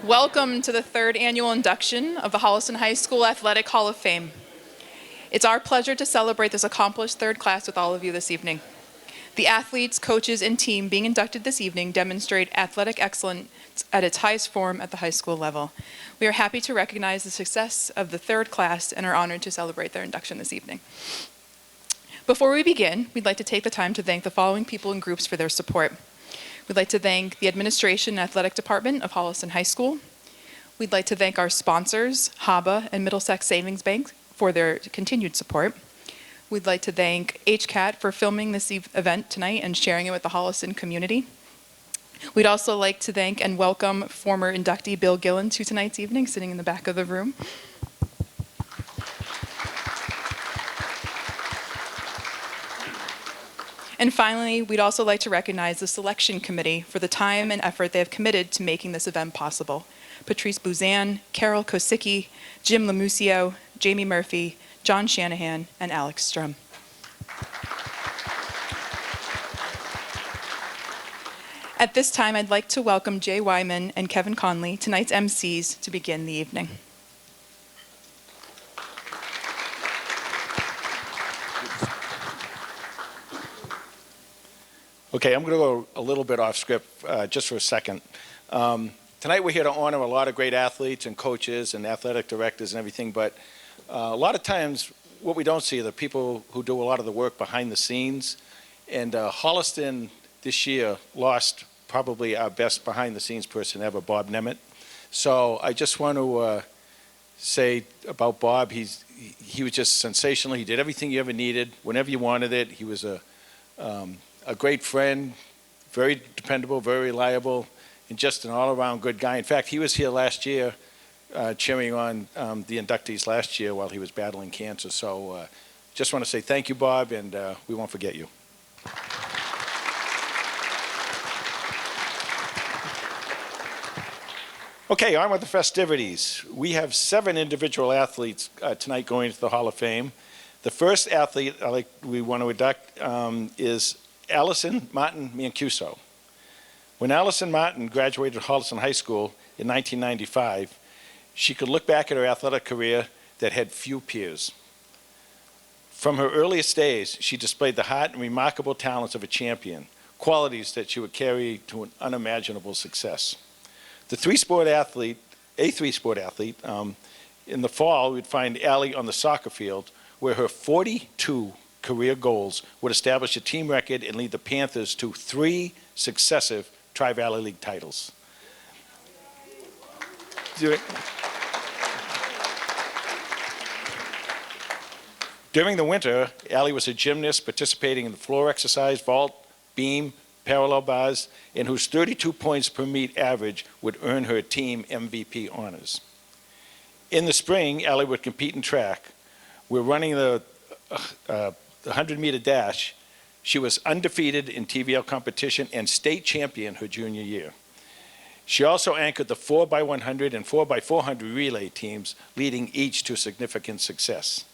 Welcome to the third annual induction of the Holliston High School Athletic Hall of Fame. It's our pleasure to celebrate this accomplished third class with all of you this evening. The athletes, coaches, and team being inducted this evening demonstrate athletic excellence at its highest form at the high school level. We are happy to recognize the success of the third class and are honored to celebrate their induction this evening. Before we begin, we'd like to take the time to thank the following people and groups for their support. We'd like to thank the Administration and Athletic Department of Holliston High School. We'd like to thank our sponsors, HABA and Middlesex Savings Bank, for their continued support. We'd like to thank HCAT for filming this event tonight and sharing it with the Holliston community. We'd also like to thank and welcome former inductee Bill Gillen to tonight's evening, sitting in the back of the room. And finally, we'd also like to recognize the selection committee for the time and effort they have committed to making this event possible. Patrice Bouzan, Carol Kosicki, Jim Lamusio, Jamie Murphy, John Shanahan, and Alex Strum. At this time, I'd like to welcome Jay Wyman and Kevin Conley, tonight's MCs, to begin the evening. Okay, I'm going to go a little bit off script just for a second. Tonight we're here to honor a lot of great athletes and coaches and athletic directors and everything, but a lot of times what we don't see are the people who do a lot of the work behind the scenes. And Holliston this year lost probably our best behind the scenes person ever, Bob Nemeth. So I just want to say about Bob, he was just sensational. He did everything you ever needed, whenever you wanted it. He was a great friend, very dependable, very reliable, and just an all-around good guy. In fact, he was here last year cheering on the inductees last year while he was battling cancer. So just want to say thank you, Bob, and we won't forget you. Okay, on with the festivities. We have 7 individual athletes tonight going into the Hall of Fame. The first athlete we want to induct is Allison Martin Mancuso. When Allison Martin graduated Holliston High School in 1995, she could look back at her athletic career that had few peers. From her earliest days, she displayed the heart and remarkable talents of a champion, qualities that she would carry to an unimaginable success. A three-sport athlete, in the fall, we'd find Allie on the soccer field, where her 42 career goals would establish a team record and lead the Panthers to 3 successive Tri-Valley League titles. During the winter, Allie was a gymnast participating in the floor exercise, vault, beam, parallel bars, and whose 32 points per meet average would earn her team MVP honors. In the spring, Allie would compete in track. We're running the 100-meter dash. She was undefeated in TVL competition and state champion her junior year. She also anchored the 4x100 and 4x400 relay teams, leading each to significant success.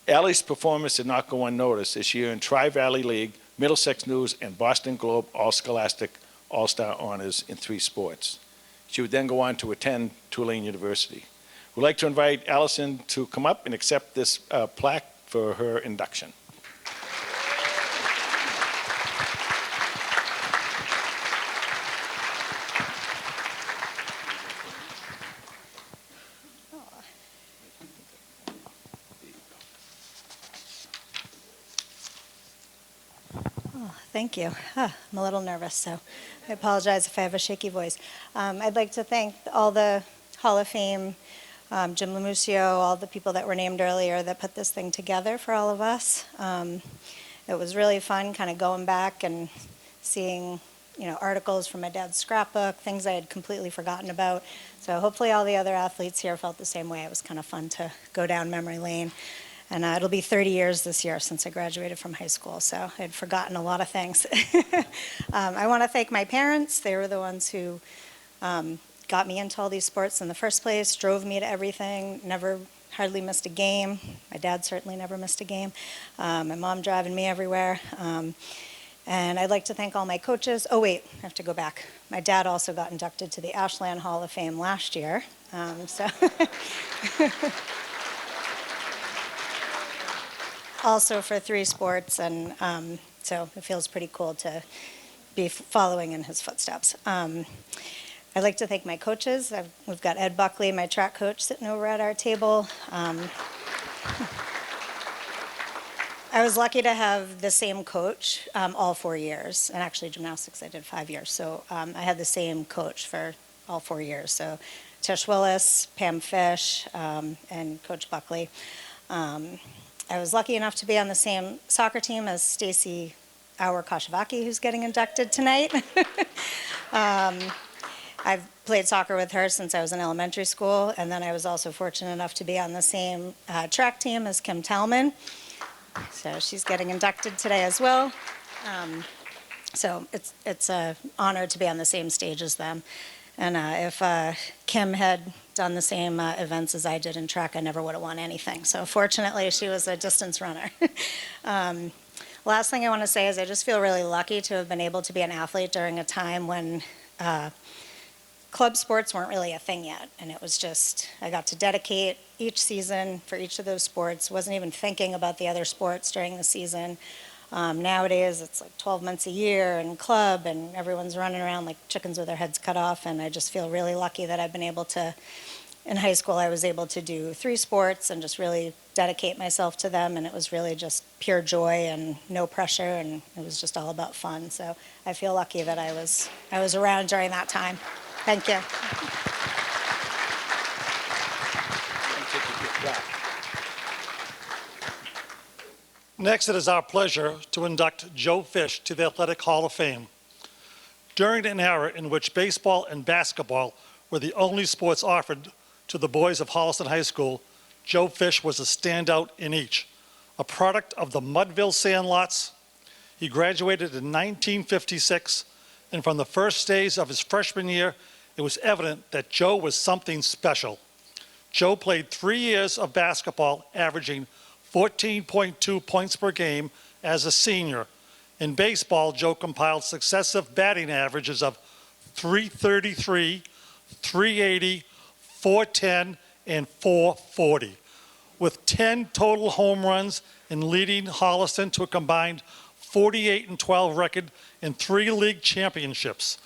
Allie's performance did not go unnoticed as she earned Tri-Valley League, Middlesex News, and Boston Globe All-Scholastic All-Star honors in 3 sports. She would then go on to attend Tulane University. We'd like to invite Allison to come up and accept this plaque for her induction. Thank you. I'm a little nervous, so I apologize if I have a shaky voice. I'd like to thank all the Hall of Fame, Jim Lamusio, all the people that were named earlier that put this thing together for all of us. It was really fun kind of going back and seeing, articles from my dad's scrapbook, things I had completely forgotten about. So hopefully all the other athletes here felt the same way. It was kind of fun to go down memory lane. And it'll be 30 years this year since I graduated from high school, so I'd forgotten a lot of things. I want to thank my parents. They were the ones who got me into all these sports in the first place, drove me to everything, never hardly missed a game. My dad certainly never missed a game. My mom driving me everywhere. And I'd like to thank all my coaches. Oh, wait, I have to go back. My dad also got inducted to the Ashland Hall of Fame last year. So also for 3 sports, and so it feels pretty cool to be following in his footsteps. I'd like to thank my coaches. We've got Ed Buckley, my track coach, sitting over at our table. I was lucky to have the same coach all 4 years, and actually gymnastics I did 5 years, so I had the same coach for all 4 years. So Tish Willis, Pam Fish, and Coach Buckley. I was lucky enough to be on the same soccer team as Stacy Auer-Kashivaki, who's getting inducted tonight. I've played soccer with her since I was in elementary school, and then I was also fortunate enough to be on the same track team as Kim Talman. So she's getting inducted today as well. So it's an honor to be on the same stage as them. And if Kim had done the same events as I did in track, I never would have won anything. So fortunately, she was a distance runner. Last thing I want to say is I just feel really lucky to have been able to be an athlete during a time when club sports weren't really a thing yet. And it was just, I got to dedicate each season for each of those sports. Wasn't even thinking about the other sports during the season. Nowadays, it's like 12 months a year and club, and everyone's running around like chickens with their heads cut off. And I just feel really lucky that I've been able to, in high school, I was able to do 3 sports and just really dedicate myself to them. And it was really just pure joy and no pressure. And it was just all about fun. So I feel lucky that I was around during that time. Thank you. Next, it is our pleasure to induct Joe Fish to the Athletic Hall of Fame. During an era in which baseball and basketball were the only sports offered to the boys of Holliston High School, Joe Fish was a standout in each. A product of the Mudville Sandlots, he graduated in 1956, and from the first days of his freshman year, it was evident that Joe was something special. Joe played 3 years of basketball, averaging 14.2 points per game as a senior. In baseball, Joe compiled successive batting averages of .333, .380, .410, and .440, with 10 total home runs and leading Holliston to a combined 48-12 record in 3 league championships.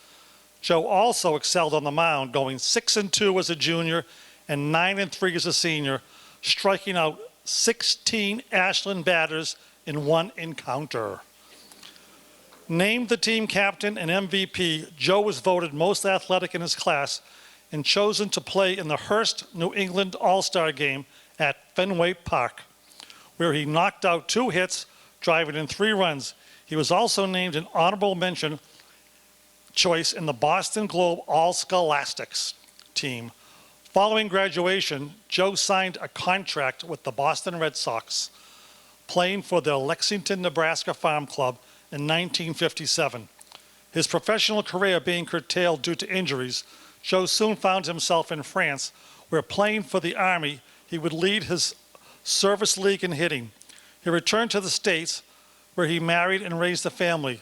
Joe also excelled on the mound, going 6-2 as a junior and 9-3 as a senior, striking out 16 Ashland batters in 1 encounter. Named the team captain and MVP, Joe was voted most athletic in his class and chosen to play in the Hearst New England All-Star Game at Fenway Park, where he knocked out 2 hits, driving in 3 runs. He was also named an honorable mention choice in the Boston Globe All-Scholastics team. Following graduation, Joe signed a contract with the Boston Red Sox, playing for their Lexington, Nebraska Farm Club in 1957. His professional career being curtailed due to injuries, Joe soon found himself in France, where playing for the Army, he would lead his service league in hitting. He returned to the States, where he married and raised a family.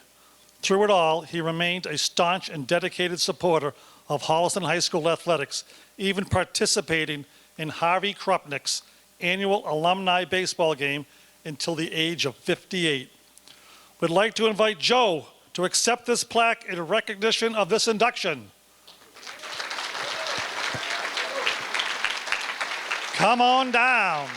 Through it all, he remained a staunch and dedicated supporter of Holliston High School athletics, even participating in Harvey Krupnick's annual alumni baseball game until the age of 58. We'd like to invite Joe to accept this plaque in recognition of this induction. Come on down.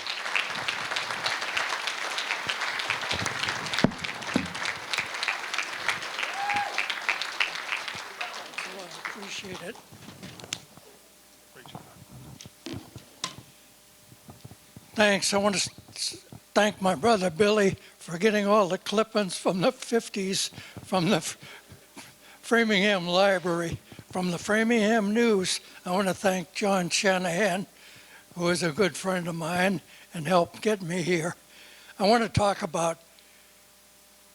Appreciate it. Thanks. I want to thank my brother Billy for getting all the clippings from the 50s from the Framingham Library. From the Framingham News, I want to thank John Shanahan, who is a good friend of mine and helped get me here. I want to talk about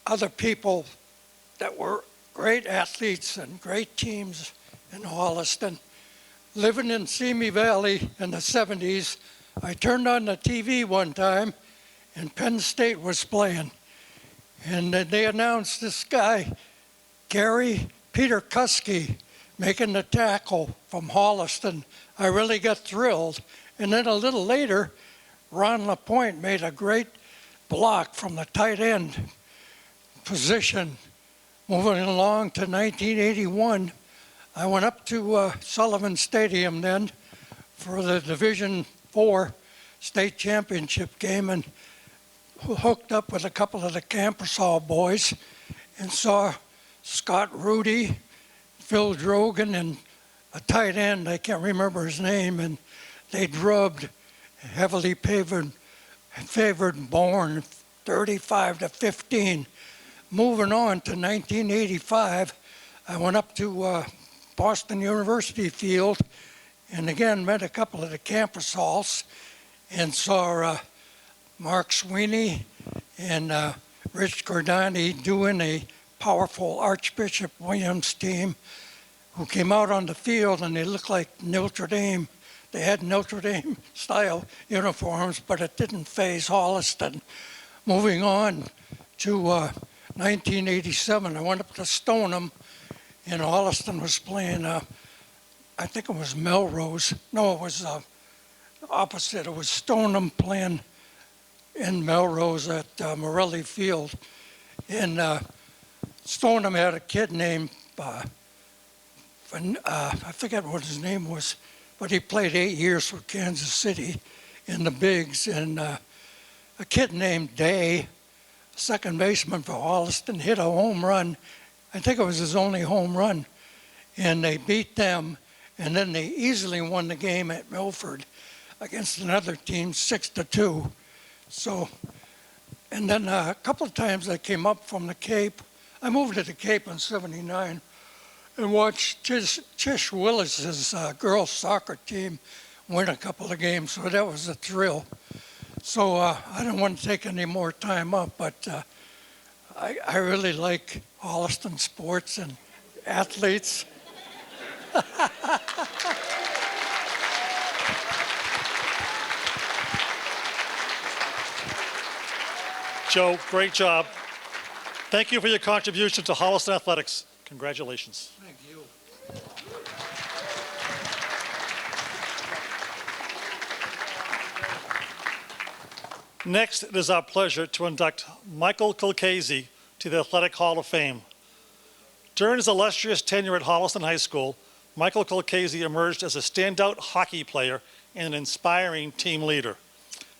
other people that were great athletes and great teams in Holliston. Living in Simi Valley in the 70s, I turned on the TV one time, and Penn State was playing. And then they announced this guy, Gary Peter Kuski, making the tackle from Holliston. I really got thrilled. And then a little later, Ron LaPointe made a great block from the tight end position. Moving along to 1981, I went up to Sullivan Stadium then for the Division IV state championship game and hooked up with a couple of the Campersall boys and saw Scott Rudy, Phil Drogan, and a tight end, I can't remember his name, and they drubbed heavily favored Bourne 35-15. Moving on to 1985, I went up to Boston University field and again met a couple of the Campersalls and saw Mark Sweeney and Rich Cordani doing a powerful Archbishop Williams team who came out on the field and they looked like Notre Dame. They had Notre Dame style uniforms, but it didn't faze Holliston. Moving on to 1987, I went up to Stoneham and Holliston was playing, I think it was Melrose. No, it was opposite. It was Stoneham playing in Melrose at Morelli Field. And Stoneham had a kid named, I forget what his name was, but he played 8 years for Kansas City in the bigs. And a kid named Day, second baseman for Holliston, hit a home run. I think it was his only home run. And they beat them. And then they easily won the game at Milford against another team, 6-2. So, and then a couple of times I came up from the Cape. I moved to the Cape in '79 and watched Tish Willis's girls soccer team win a couple of games. So that was a thrill. So I don't want to take any more time up, but I really like Holliston sports and athletes. Joe, great job. Thank you for your contribution to Holliston Athletics. Congratulations. Thank you. Next, it is our pleasure to induct Michael Kilcasey to the Athletic Hall of Fame. During his illustrious tenure at Holliston High School, Michael Kilcasey emerged as a standout hockey player and an inspiring team leader.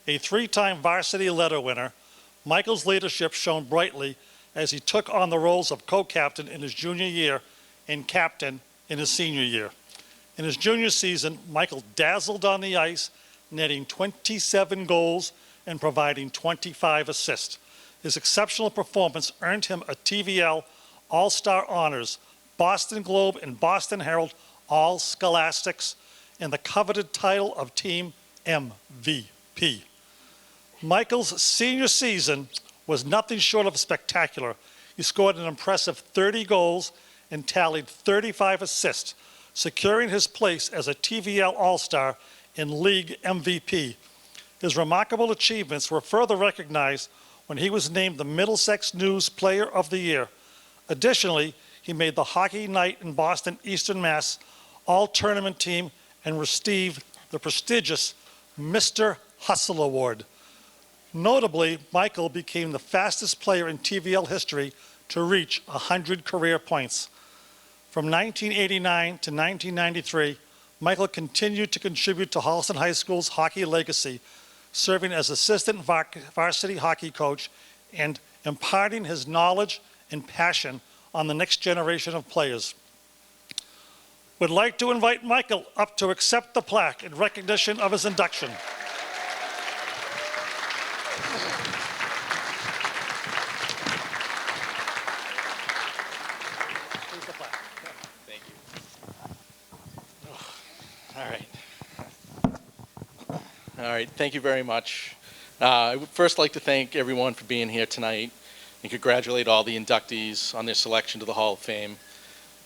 A three-time varsity letter winner, Michael's leadership shone brightly as he took on the roles of co-captain in his junior year and captain in his senior year. In his junior season, Michael dazzled on the ice, netting 27 goals and providing 25 assists. His exceptional performance earned him a TVL All-Star Honors, Boston Globe and Boston Herald All-Scholastics, and the coveted title of Team MVP. Michael's senior season was nothing short of spectacular. He scored an impressive 30 goals and tallied 35 assists, securing his place as a TVL All-Star and League MVP. His remarkable achievements were further recognized when he was named the Middlesex News Player of the Year. Additionally, he made the Hockey Night in Boston Eastern Mass All-Tournament team and received the prestigious Mr. Hustle Award. Notably, Michael became the fastest player in TVL history to reach 100 career points. From 1989 to 1993, Michael continued to contribute to Holliston High School's hockey legacy, serving as assistant varsity hockey coach and imparting his knowledge and passion on the next generation of players. Would like to invite Michael up to accept the plaque in recognition of his induction. Thank you. All right. All right, thank you very much. I would first like to thank everyone for being here tonight and congratulate all the inductees on their selection to the Hall of Fame,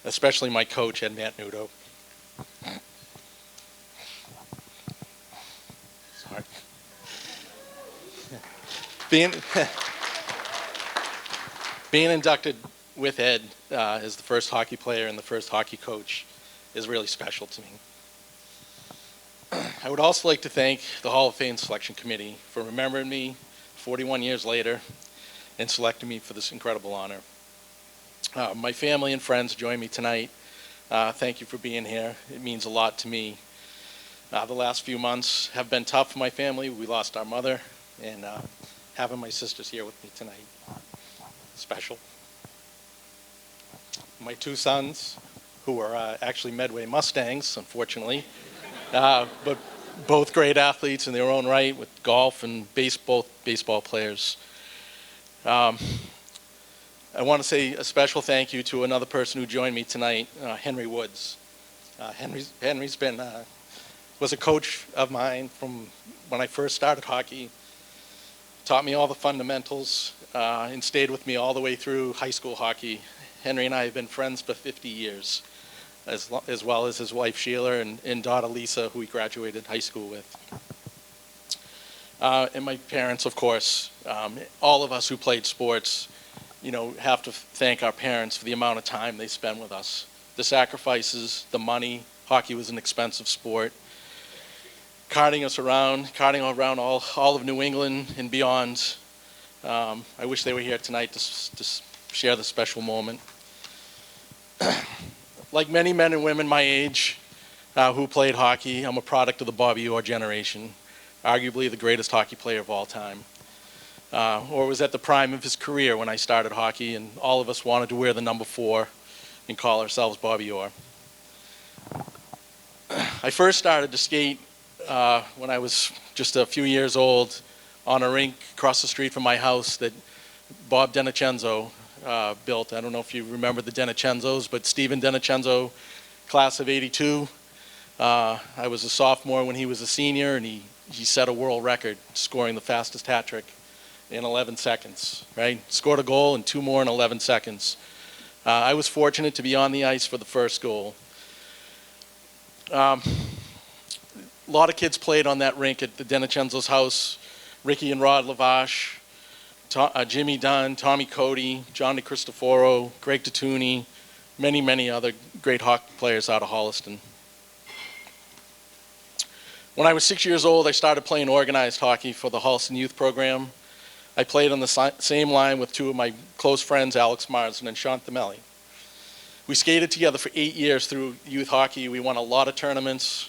especially my coach, Ed Matnudo. Sorry. Being, being inducted with Ed as the first hockey player and the first hockey coach is really special to me. I would also like to thank the Hall of Fame Selection Committee for remembering me 41 years later and selecting me for this incredible honor. My family and friends join me tonight. Thank you for being here. It means a lot to me. The last few months have been tough for my family. We lost our mother, and having my sisters here with me tonight, special. My two sons, who are actually Medway Mustangs, unfortunately, but both great athletes in their own right with golf and baseball players. I want to say a special thank you to another person who joined me tonight, Henry Woods. Henry's been was a coach of mine from when I first started hockey. Taught me all the fundamentals and stayed with me all the way through high school hockey. Henry and I have been friends for 50 years, as well as his wife Sheila and daughter Lisa, who he graduated high school with. And my parents, of course. All of us who played sports, have to thank our parents for the amount of time they spend with us. The sacrifices, the money. Hockey was an expensive sport. Carting around all of New England and beyond. I wish they were here tonight to share the special moment. Like many men and women my age who played hockey, I'm a product of the Bobby Orr generation, arguably the greatest hockey player of all time. Orr was at the prime of his career when I started hockey, and all of us wanted to wear the number 4 and call ourselves Bobby Orr. I first started to skate when I was just a few years old on a rink across the street from my house that Bob DiNicenzo built. I don't know if you remember the DiNicenzos, but Steven DiNicenzo, class of '82. I was a sophomore when he was a senior, and he set a world record, scoring the fastest hat trick in 11 seconds, right? Scored a goal and 2 more in 11 seconds. I was fortunate to be on the ice for the first goal. A lot of kids played on that rink at the DiNicenzo's house. Ricky and Rod Lavache, Jimmy Dunn, Tommy Cody, John DeCristoforo, Greg Tatuni, many, many other great hockey players out of Holliston. When I was 6 years old, I started playing organized hockey for the Holliston youth program. I played on the same line with 2 of my close friends, Alex Marsden and Sean Themelli. We skated together for 8 years through youth hockey. We won a lot of tournaments,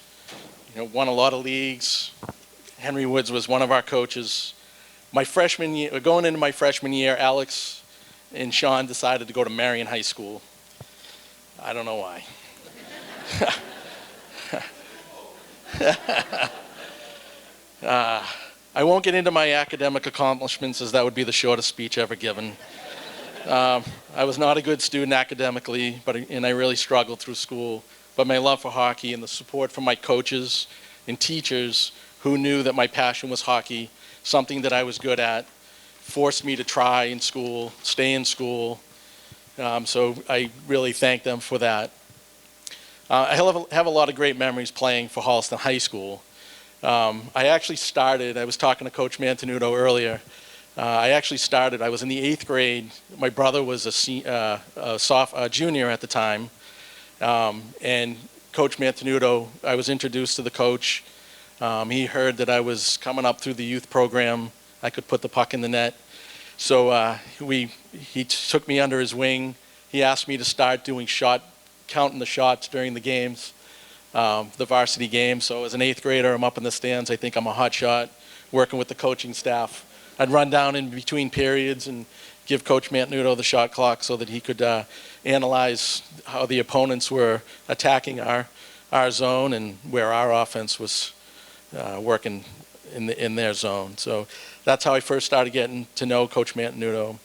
won a lot of leagues. Henry Woods was one of our coaches. My freshman year, going into my freshman year, Alex and Sean decided to go to Marion High School. I don't know why. I won't get into my academic accomplishments, as that would be the shortest speech ever given. I was not a good student academically, and I really struggled through school. But my love for hockey and the support from my coaches and teachers who knew that my passion was hockey, something that I was good at, forced me to try in school, stay in school. So I really thank them for that. I have a lot of great memories playing for Holliston High School. I was talking to Coach Mantenuto earlier. I was in the 8th grade. My brother was a junior at the time. And Coach Mantenuto, I was introduced to the coach. He heard that I was coming up through the youth program. I could put the puck in the net. So he took me under his wing. He asked me to start counting the shots during the games, the varsity games. So as an 8th grader, I'm up in the stands. I think I'm a hot shot, working with the coaching staff. I'd run down in between periods and give Coach Mantenuto the shot clock so that he could analyze how the opponents were attacking our zone and where our offense was working in their zone. So that's how I first started getting to know Coach Mantenuto.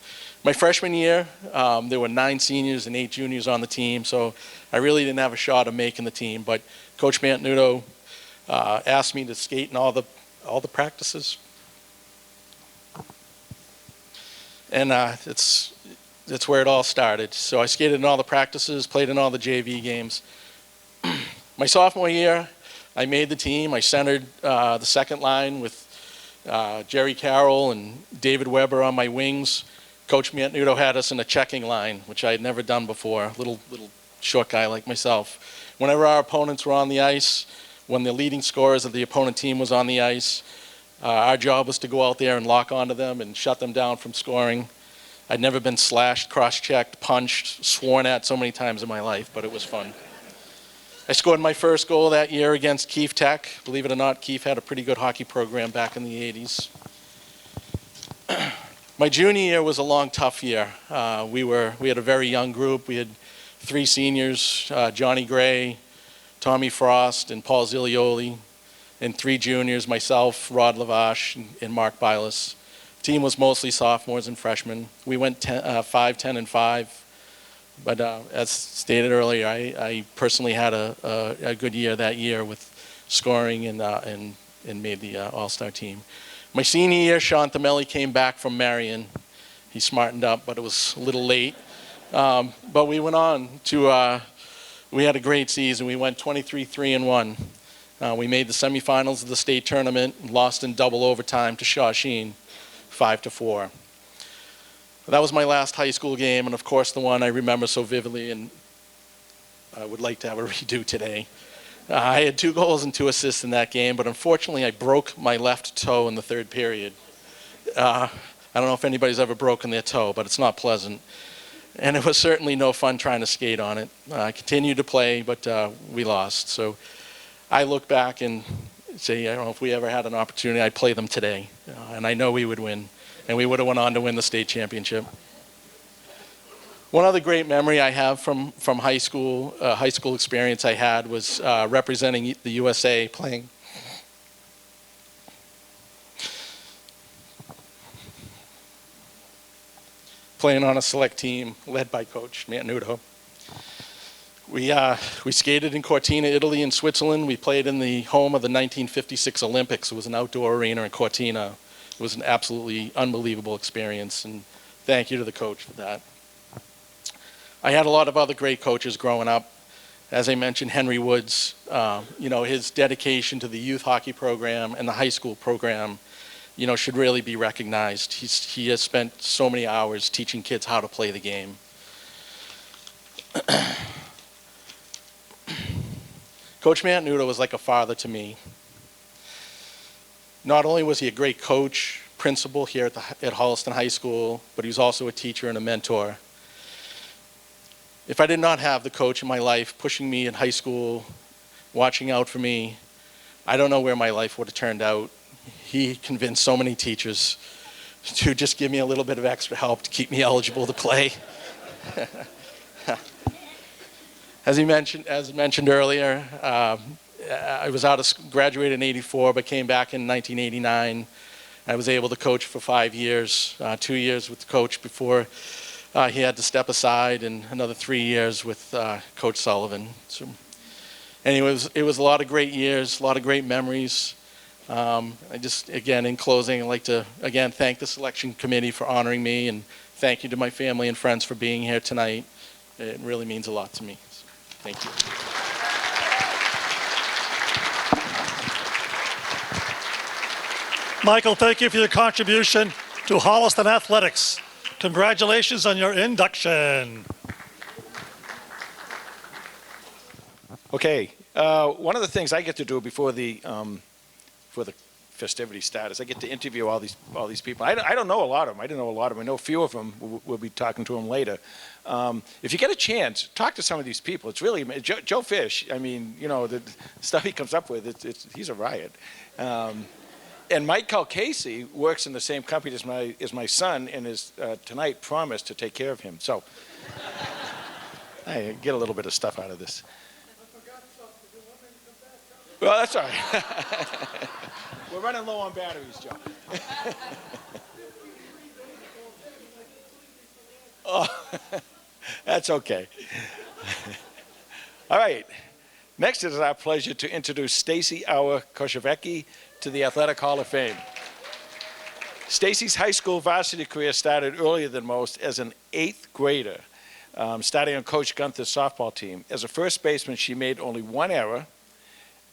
My freshman year, there were 9 seniors and 8 juniors on the team, so I really didn't have a shot of making the team. But Coach Mantenuto asked me to skate in all the practices, and it's where it all started. So I skated in all the practices, played in all the JV games. My sophomore year, I made the team. I centered the second line with Jerry Carroll and David Weber on my wings. Coach Mantenuto had us in a checking line, which I had never done before, little short guy like myself. Whenever our opponents were on the ice, when the leading scorers of the opponent team was on the ice, our job was to go out there and lock onto them and shut them down from scoring. I'd never been slashed, cross-checked, punched, sworn at so many times in my life, but it was fun. I scored my first goal that year against Keefe Tech. Believe it or not, Keefe had a pretty good hockey program back in the 80s. My junior year was a long, tough year. We had a very young group. We had 3 seniors, Johnny Gray, Tommy Frost, and Paul Zilioli, and 3 juniors, myself, Rod Lavash, and Mark Bilas. The team was mostly sophomores and freshmen. We went 5-10-5. But as stated earlier, I personally had a good year that year with scoring and made the All-Star team. My senior year, Sean Thamelli came back from Marion. He smartened up, but it was a little late. But we went on to, we had a great season. We went 23-3-1. We made the semifinals of the state tournament and lost in double overtime to Shawsheen, 5-4. That was my last high school game, and of course the one I remember so vividly and I would like to have a redo today. I had 2 goals and 2 assists in that game, but unfortunately I broke my left toe in the 3rd period. I don't know if anybody's ever broken their toe, but it's not pleasant. And it was certainly no fun trying to skate on it. I continued to play, but we lost. So I look back and say, I don't know if we ever had an opportunity, I'd play them today. And I know we would win. And we would have went on to win the state championship. One other great memory I have from high school experience I had was representing the USA playing on a select team led by Coach Mantenuto. We skated in Cortina, Italy and Switzerland. We played in the home of the 1956 Olympics. It was an outdoor arena in Cortina. It was an absolutely unbelievable experience, and thank you to the coach for that. I had a lot of other great coaches growing up. As I mentioned, Henry Woods, his dedication to the youth hockey program and the high school program, should really be recognized. He has spent so many hours teaching kids how to play the game. Coach Mantenuto was like a father to me. Not only was he a great coach, principal here at Holliston High School, but he was also a teacher and a mentor. If I did not have the coach in my life pushing me in high school, watching out for me, I don't know where my life would have turned out. He convinced so many teachers to just give me a little bit of extra help to keep me eligible to play. As mentioned earlier, I was graduated in '84, but came back in 1989. I was able to coach for 5 years, 2 years with the coach before he had to step aside, and another 3 years with Coach Sullivan. So, anyways, it was a lot of great years, a lot of great memories. Again, in closing, I'd like to, again, thank the selection committee for honoring me, and thank you to my family and friends for being here tonight. It really means a lot to me. So, thank you. Michael, thank you for your contribution to Holliston Athletics. Congratulations on your induction. Okay, one of the things I get to do before the festivities start is I get to interview all these people. I don't know a lot of them. I didn't know a lot of them. I know a few of them. We'll be talking to them later. If you get a chance, talk to some of these people. It's really Joe Fish. I mean, the stuff he comes up with. He's a riot. And Mike Calcasey works in the same company as my son, and is tonight promised to take care of him. So I get a little bit of stuff out of this. Well, that's all right. We're running low on batteries, Joe. Oh, that's okay. All right. Next, it is our pleasure to introduce Stacy Auer Koshevecki to the Athletic Hall of Fame. Stacy's high school varsity career started earlier than most as an 8th grader, starting on Coach Gunther's softball team. As a first baseman, she made only 1 error,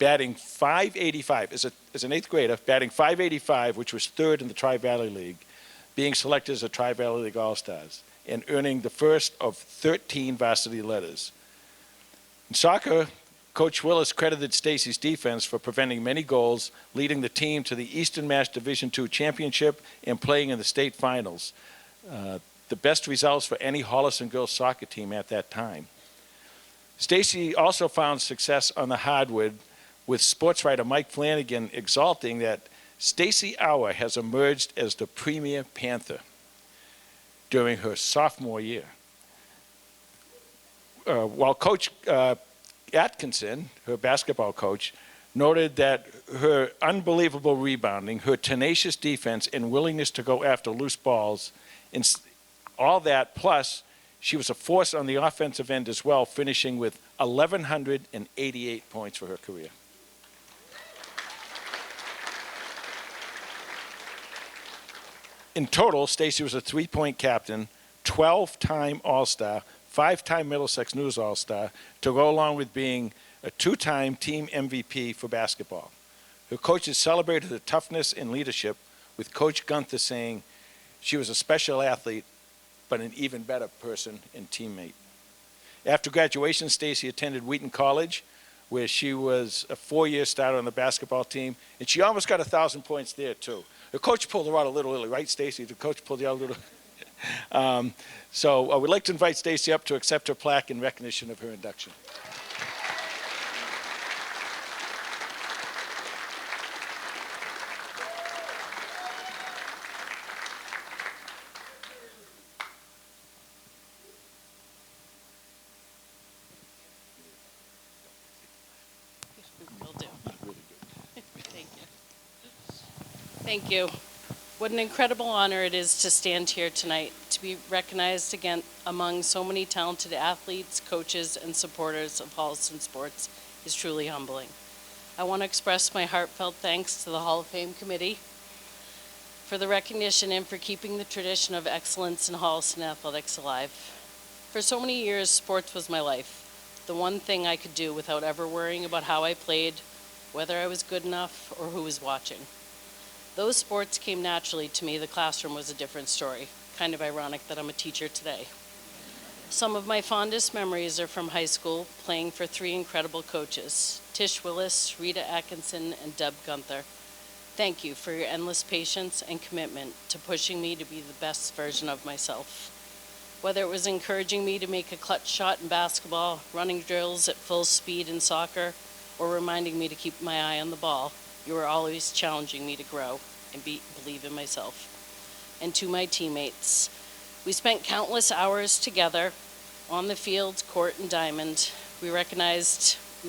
batting .585, as an eighth grader, batting .585, which was third in the Tri-Valley League, being selected as a Tri-Valley League All-Stars, and earning the first of 13 varsity letters. In soccer, Coach Willis credited Stacy's defense for preventing many goals, leading the team to the Eastern Mass Division II championship and playing in the state finals, the best results for any Holliston girls soccer team at that time. Stacy also found success on the hardwood, with sports writer Mike Flanagan exalting that Stacy Auer has emerged as the premier Panther during her sophomore year. While Coach Atkinson, her basketball coach, noted that her unbelievable rebounding, her tenacious defense, and willingness to go after loose balls, and all that, plus she was a force on the offensive end as well, finishing with 1,188 points for her career. In total, Stacy was a three-point captain, 12-time All-Star, 5-time Middlesex News All-Star, to go along with being a 2-time team MVP for basketball. Her coaches celebrated her toughness and leadership, with Coach Gunther saying she was a special athlete, but an even better person and teammate. After graduation, Stacy attended Wheaton College, where she was a 4-year starter on the basketball team, and she almost got 1,000 points there too. The coach pulled her out a little early, right, Stacy? The coach pulled you out a little. So I would like to invite Stacy up to accept her plaque in recognition of her induction. Will do. Thank you. Thank you. What an incredible honor it is to stand here tonight, to be recognized again among so many talented athletes, coaches, and supporters of Holliston sports is truly humbling. I want to express my heartfelt thanks to the Hall of Fame Committee for the recognition and for keeping the tradition of excellence in Holliston athletics alive. For so many years, sports was my life, the one thing I could do without ever worrying about how I played, whether I was good enough, or who was watching. Those sports came naturally to me. The classroom was a different story. Kind of ironic that I'm a teacher today. Some of my fondest memories are from high school, playing for 3 incredible coaches, Tish Willis, Rita Atkinson, and Deb Gunther. Thank you for your endless patience and commitment to pushing me to be the best version of myself. Whether it was encouraging me to make a clutch shot in basketball, running drills at full speed in soccer, or reminding me to keep my eye on the ball, you were always challenging me to grow and believe in myself. And to my teammates, we spent countless hours together on the field, court, and diamond. We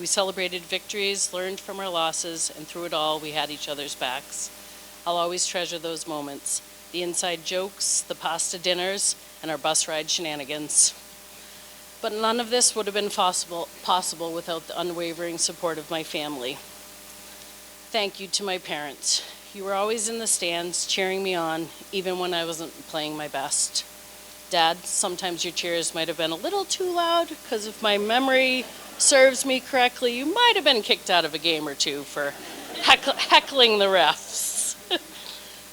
celebrated victories, learned from our losses, and through it all, we had each other's backs. I'll always treasure those moments, the inside jokes, the pasta dinners, and our bus ride shenanigans. But none of this would have been possible without the unwavering support of my family. Thank you to my parents. You were always in the stands cheering me on, even when I wasn't playing my best. Dad, sometimes your cheers might have been a little too loud, because if my memory serves me correctly, you might have been kicked out of a game or two for heckling the refs.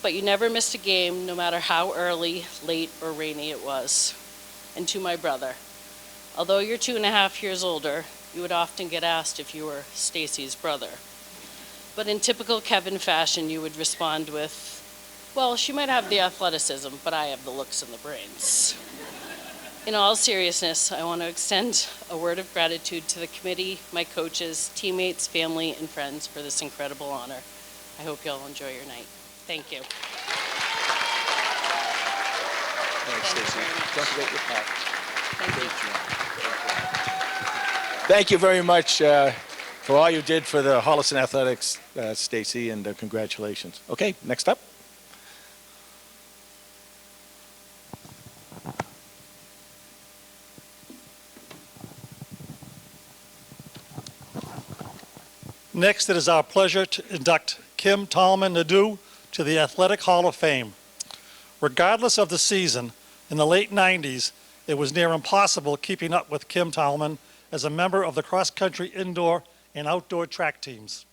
But you never missed a game, no matter how early, late, or rainy it was. And to my brother, although you're 2.5 years older, you would often get asked if you were Stacy's brother. But in typical Kevin fashion, you would respond with, well, she might have the athleticism, but I have the looks and the brains. In all seriousness, I want to extend a word of gratitude to the committee, my coaches, teammates, family, and friends for this incredible honor. I hope you all enjoy your night. Thank you. Thanks, Stacy. Don't forget your plaque. Thank you. Thank you very much for all you did for the Holliston Athletics, Stacy, and congratulations. Okay, next up. Next, it is our pleasure to induct Kim Tallman-Nadeau to the Athletic Hall of Fame. Regardless of the season, in the late 90s, it was near impossible keeping up with Kim Tallman as a member of the cross-country indoor and outdoor track teams.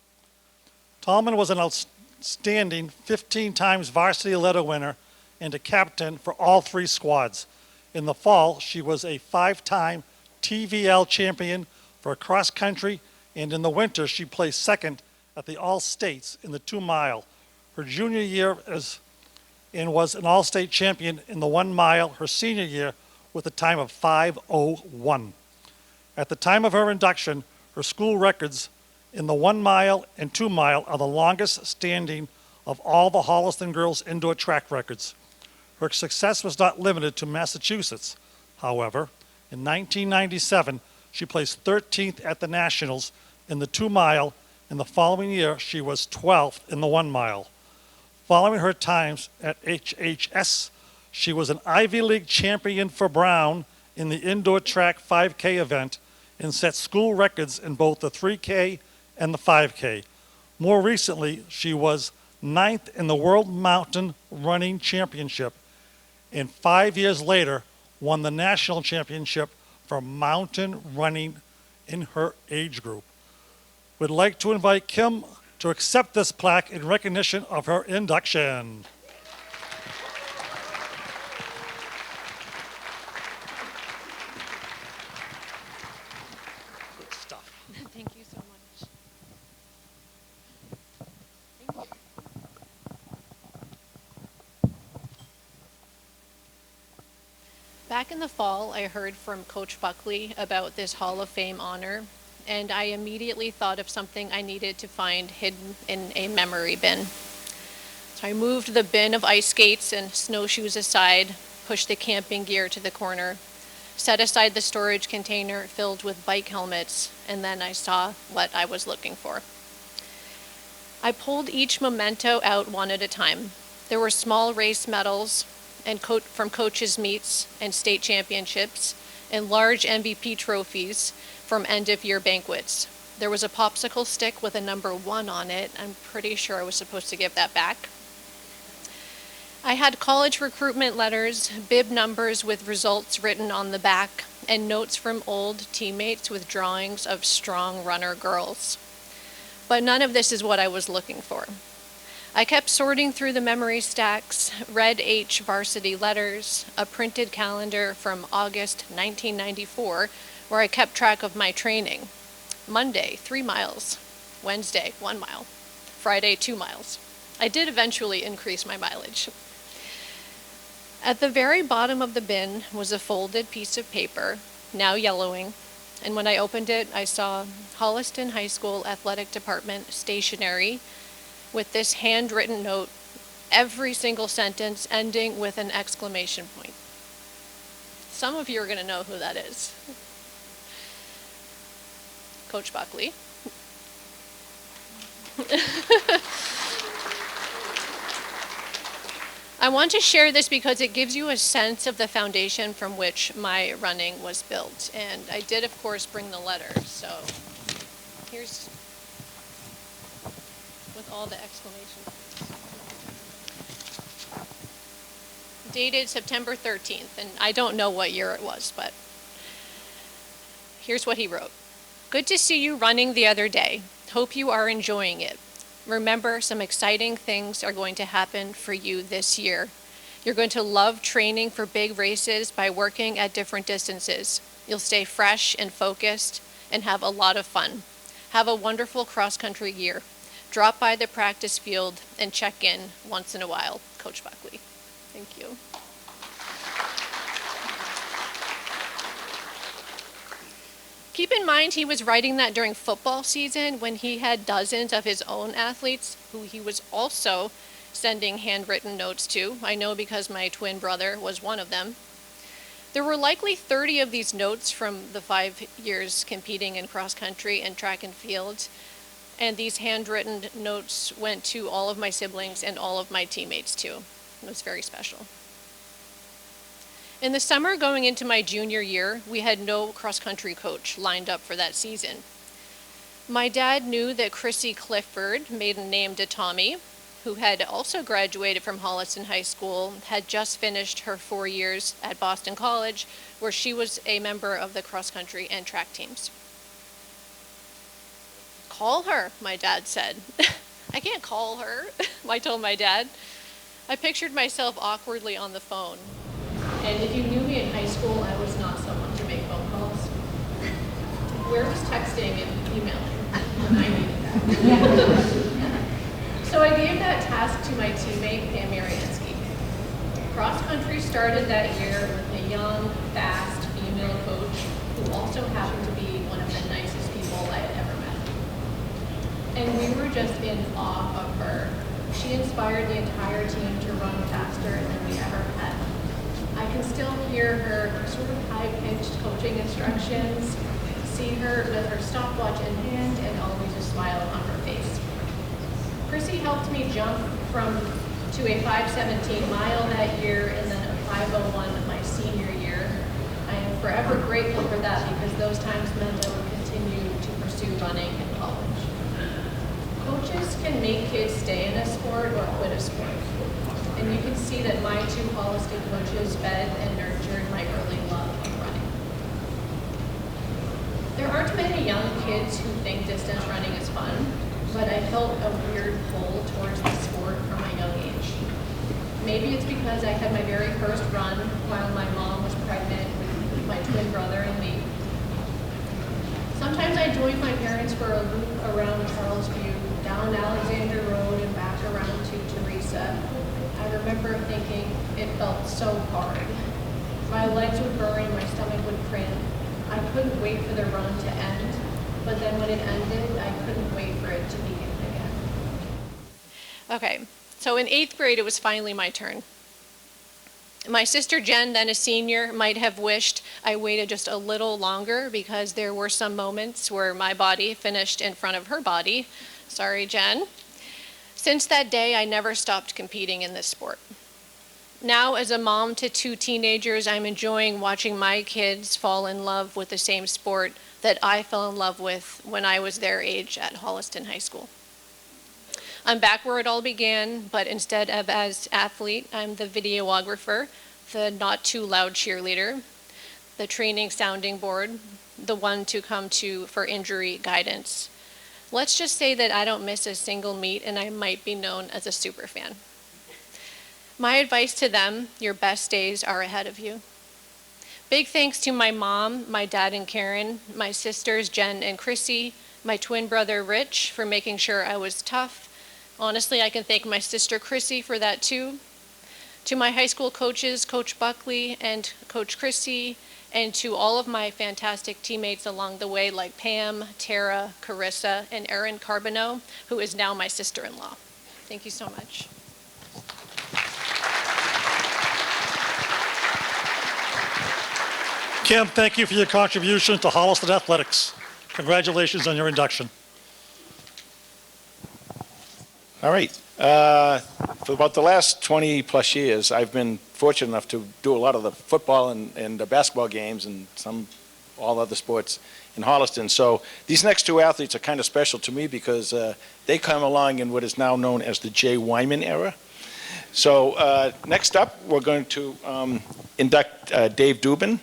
Tallman was an outstanding 15 times varsity letter winner and a captain for all 3 squads. In the fall, she was a 5-time TVL champion for cross country, and in the winter, she placed second at the All-States in the 2-mile. Her junior year and was an All-State champion in the 1-mile her senior year with a time of 5:01. At the time of her induction, her school records in the 1-mile and 2-mile are the longest standing of all the Holliston girls' indoor track records. Her success was not limited to Massachusetts. However, in 1997, she placed 13th at the Nationals in the 2-mile, and the following year she was 12th in the 1-mile. Following her times at HHS, she was an Ivy League champion for Brown in the indoor track 5K event and set school records in both the 3K and the 5K. More recently, she was 9th in the World Mountain Running Championship, and 5 years later won the national championship for mountain running in her age group. We'd like to invite Kim to accept this plaque in recognition of her induction. Good stuff. Thank you so much. Thank you. Back in the fall, I heard from Coach Buckley about this Hall of Fame honor, and I immediately thought of something I needed to find hidden in a memory bin. So I moved the bin of ice skates and snowshoes aside, pushed the camping gear to the corner, set aside the storage container filled with bike helmets, and then I saw what I was looking for. I pulled each memento out one at a time. There were small race medals and from coaches' meets and state championships, and large MVP trophies from end-of-year banquets. There was a popsicle stick with a number 1 on it. I'm pretty sure I was supposed to give that back. I had college recruitment letters, bib numbers with results written on the back, and notes from old teammates with drawings of strong runner girls. But none of this is what I was looking for. I kept sorting through the memory stacks, red H varsity letters, a printed calendar from August 1994, where I kept track of my training. Monday, 3 miles. Wednesday, 1 mile. Friday, 2 miles. I did eventually increase my mileage. At the very bottom of the bin was a folded piece of paper, now yellowing, and when I opened it, I saw Holliston High School Athletic Department stationery with this handwritten note, every single sentence ending with an exclamation point. Some of you are going to know who that is. Coach Buckley. I want to share this because it gives you a sense of the foundation from which my running was built. And I did, of course, bring the letter. So here's with all the exclamation points. Dated September 13th, and I don't know what year it was, but here's what he wrote. Good to see you running the other day. Hope you are enjoying it. Remember, some exciting things are going to happen for you this year. You're going to love training for big races by working at different distances. You'll stay fresh and focused and have a lot of fun. Have a wonderful cross-country year. Drop by the practice field and check in once in a while. Coach Buckley. Thank you. Keep in mind he was writing that during football season when he had dozens of his own athletes who he was also sending handwritten notes to. I know because my twin brother was one of them. There were likely 30 of these notes from the 5 years competing in cross country and track and field. And these handwritten notes went to all of my siblings and all of my teammates too. It was very special. In the summer going into my junior year, we had no cross-country coach lined up for that season. My dad knew that Chrissy Clifford, maiden name to Tommy, who had also graduated from Holliston High School, had just finished her 4 years at Boston College, where she was a member of the cross-country and track teams. Call her, my dad said. I can't call her, I told my dad. I pictured myself awkwardly on the phone. And if you knew me in high school, I was not someone to make phone calls. Where was texting and emailing when I needed that? So I gave that task to my teammate, Pam Mariansky. Cross country started that year with a young, fast female coach who also happened to be one of the nicest people I had ever met. And we were just in awe of her. She inspired the entire team to run faster than we ever had. I can still hear her sort of high-pitched coaching instructions, see her with her stopwatch in hand and always a smile on her face. Chrissy helped me jump to a 5:17 mile that year and then a 5:01 my senior year. I am forever grateful for that because those times meant I would continue to pursue running in college. Coaches can make kids stay in a sport or quit a sport. And you can see that my two Holliston coaches fed and nurtured my early love of running. There aren't many young kids who think distance running is fun, but I felt a weird pull towards the sport from a young age. Maybe it's because I had my very first run while my mom was pregnant with my twin brother and me. Sometimes I joined my parents for a loop around Charles View, down Alexander Road and back around to Teresa. I remember thinking it felt so hard. My legs would burn, my stomach would cramp. I couldn't wait for the run to end, but then when it ended, I couldn't wait for it to begin again. Okay, so in 8th grade, it was finally my turn. My sister Jen, then a senior, might have wished I waited just a little longer because there were some moments where my body finished in front of her body. Sorry, Jen. Since that day, I never stopped competing in this sport. Now, as a mom to 2 teenagers, I'm enjoying watching my kids fall in love with the same sport that I fell in love with when I was their age at Holliston High School. I'm back where it all began, but instead of as athlete, I'm the videographer, the not too loud cheerleader, the training sounding board, the one to come to for injury guidance. Let's just say that I don't miss a single meet and I might be known as a super fan. My advice to them, your best days are ahead of you. Big thanks to my mom, my dad and Karen, my sisters Jen and Chrissy, my twin brother Rich for making sure I was tough. Honestly, I can thank my sister Chrissy for that too. To my high school coaches, Coach Buckley and Coach Chrissy, and to all of my fantastic teammates along the way like Pam, Tara, Carissa, and Erin Carbonneau, who is now my sister-in-law. Thank you so much. Kim, thank you for your contribution to Holliston Athletics. Congratulations on your induction. All right. For about the last 20 plus years, I've been fortunate enough to do a lot of the football and the basketball games and all other sports in Holliston. So these next 2 athletes are kind of special to me because they come along in what is now known as the Jay Wyman era. So next up, we're going to induct Dave Dubin.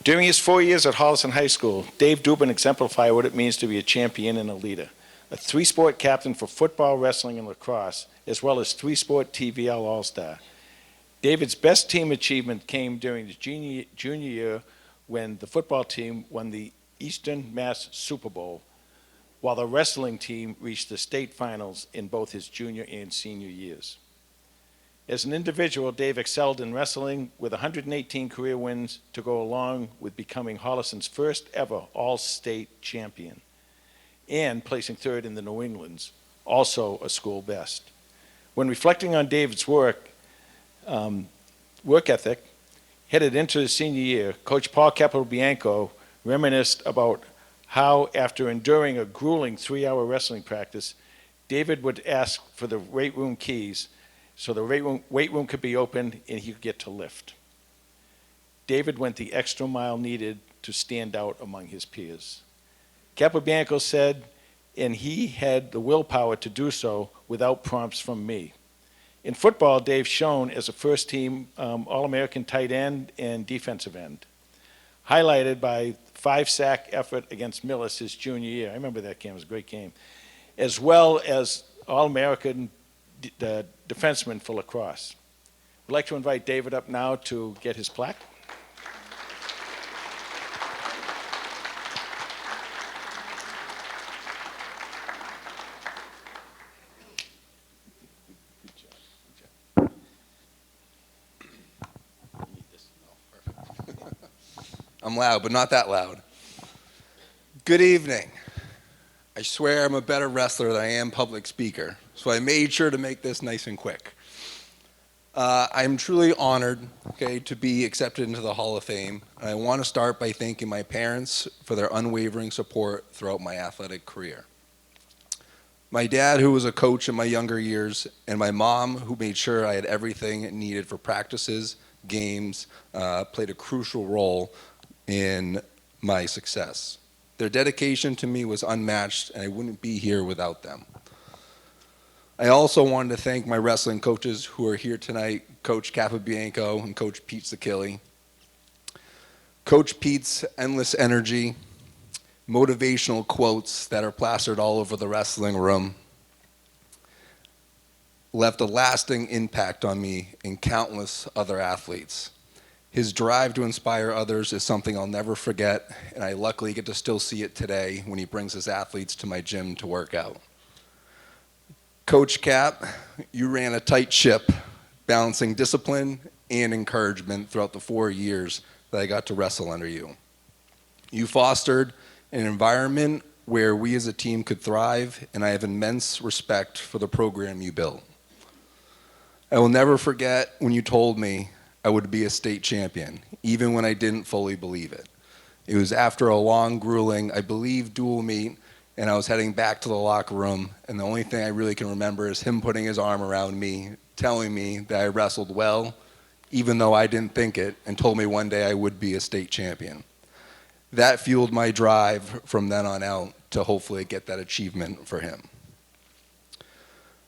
During his 4 years at Holliston High School, Dave Dubin exemplified what it means to be a champion and a leader. A 3-sport captain for football, wrestling, and lacrosse, as well as 3-sport TVL All-Star. David's best team achievement came during his junior year when the football team won the Eastern Mass Super Bowl, while the wrestling team reached the state finals in both his junior and senior years. As an individual, Dave excelled in wrestling with 118 career wins to go along with becoming Holliston's first ever all-state champion and placing 3rd in the New England's, also a school best. When reflecting on David's work ethic, headed into his senior year, Coach Paul Capobianco reminisced about how, after enduring a grueling 3-hour wrestling practice, David would ask for the weight room keys so the weight room could be opened and he could get to lift. David went the extra mile needed to stand out among his peers. Capobianco said, and he had the willpower to do so without prompts from me. In football, Dave shone as a first-team All-American tight end and defensive end, highlighted by 5-sack effort against Millis his junior year. I remember that game. It was a great game. As well as All-American defenseman for lacrosse. We'd like to invite David up now to get his plaque. I'm loud, but not that loud. Good evening. I swear I'm a better wrestler than I am public speaker, so I made sure to make this nice and quick. I'm truly honored, to be accepted into the Hall of Fame. And I want to start by thanking my parents for their unwavering support throughout my athletic career. My dad, who was a coach in my younger years, and my mom, who made sure I had everything needed for practices, games, played a crucial role in my success. Their dedication to me was unmatched, and I wouldn't be here without them. I also wanted to thank my wrestling coaches who are here tonight, Coach Capabianco and Coach Pete Zakili. Coach Pete's endless energy, motivational quotes that are plastered all over the wrestling room left a lasting impact on me and countless other athletes. His drive to inspire others is something I'll never forget, and I luckily get to still see it today when he brings his athletes to my gym to work out. Coach Cap, you ran a tight ship, balancing discipline and encouragement throughout the 4 years that I got to wrestle under you. You fostered an environment where we as a team could thrive, and I have immense respect for the program you built. I will never forget when you told me I would be a state champion, even when I didn't fully believe it. It was after a long, grueling, I believe, dual meet, and I was heading back to the locker room, and the only thing I really can remember is him putting his arm around me, telling me that I wrestled well, even though I didn't think it, and told me one day I would be a state champion. That fueled my drive from then on out to hopefully get that achievement for him.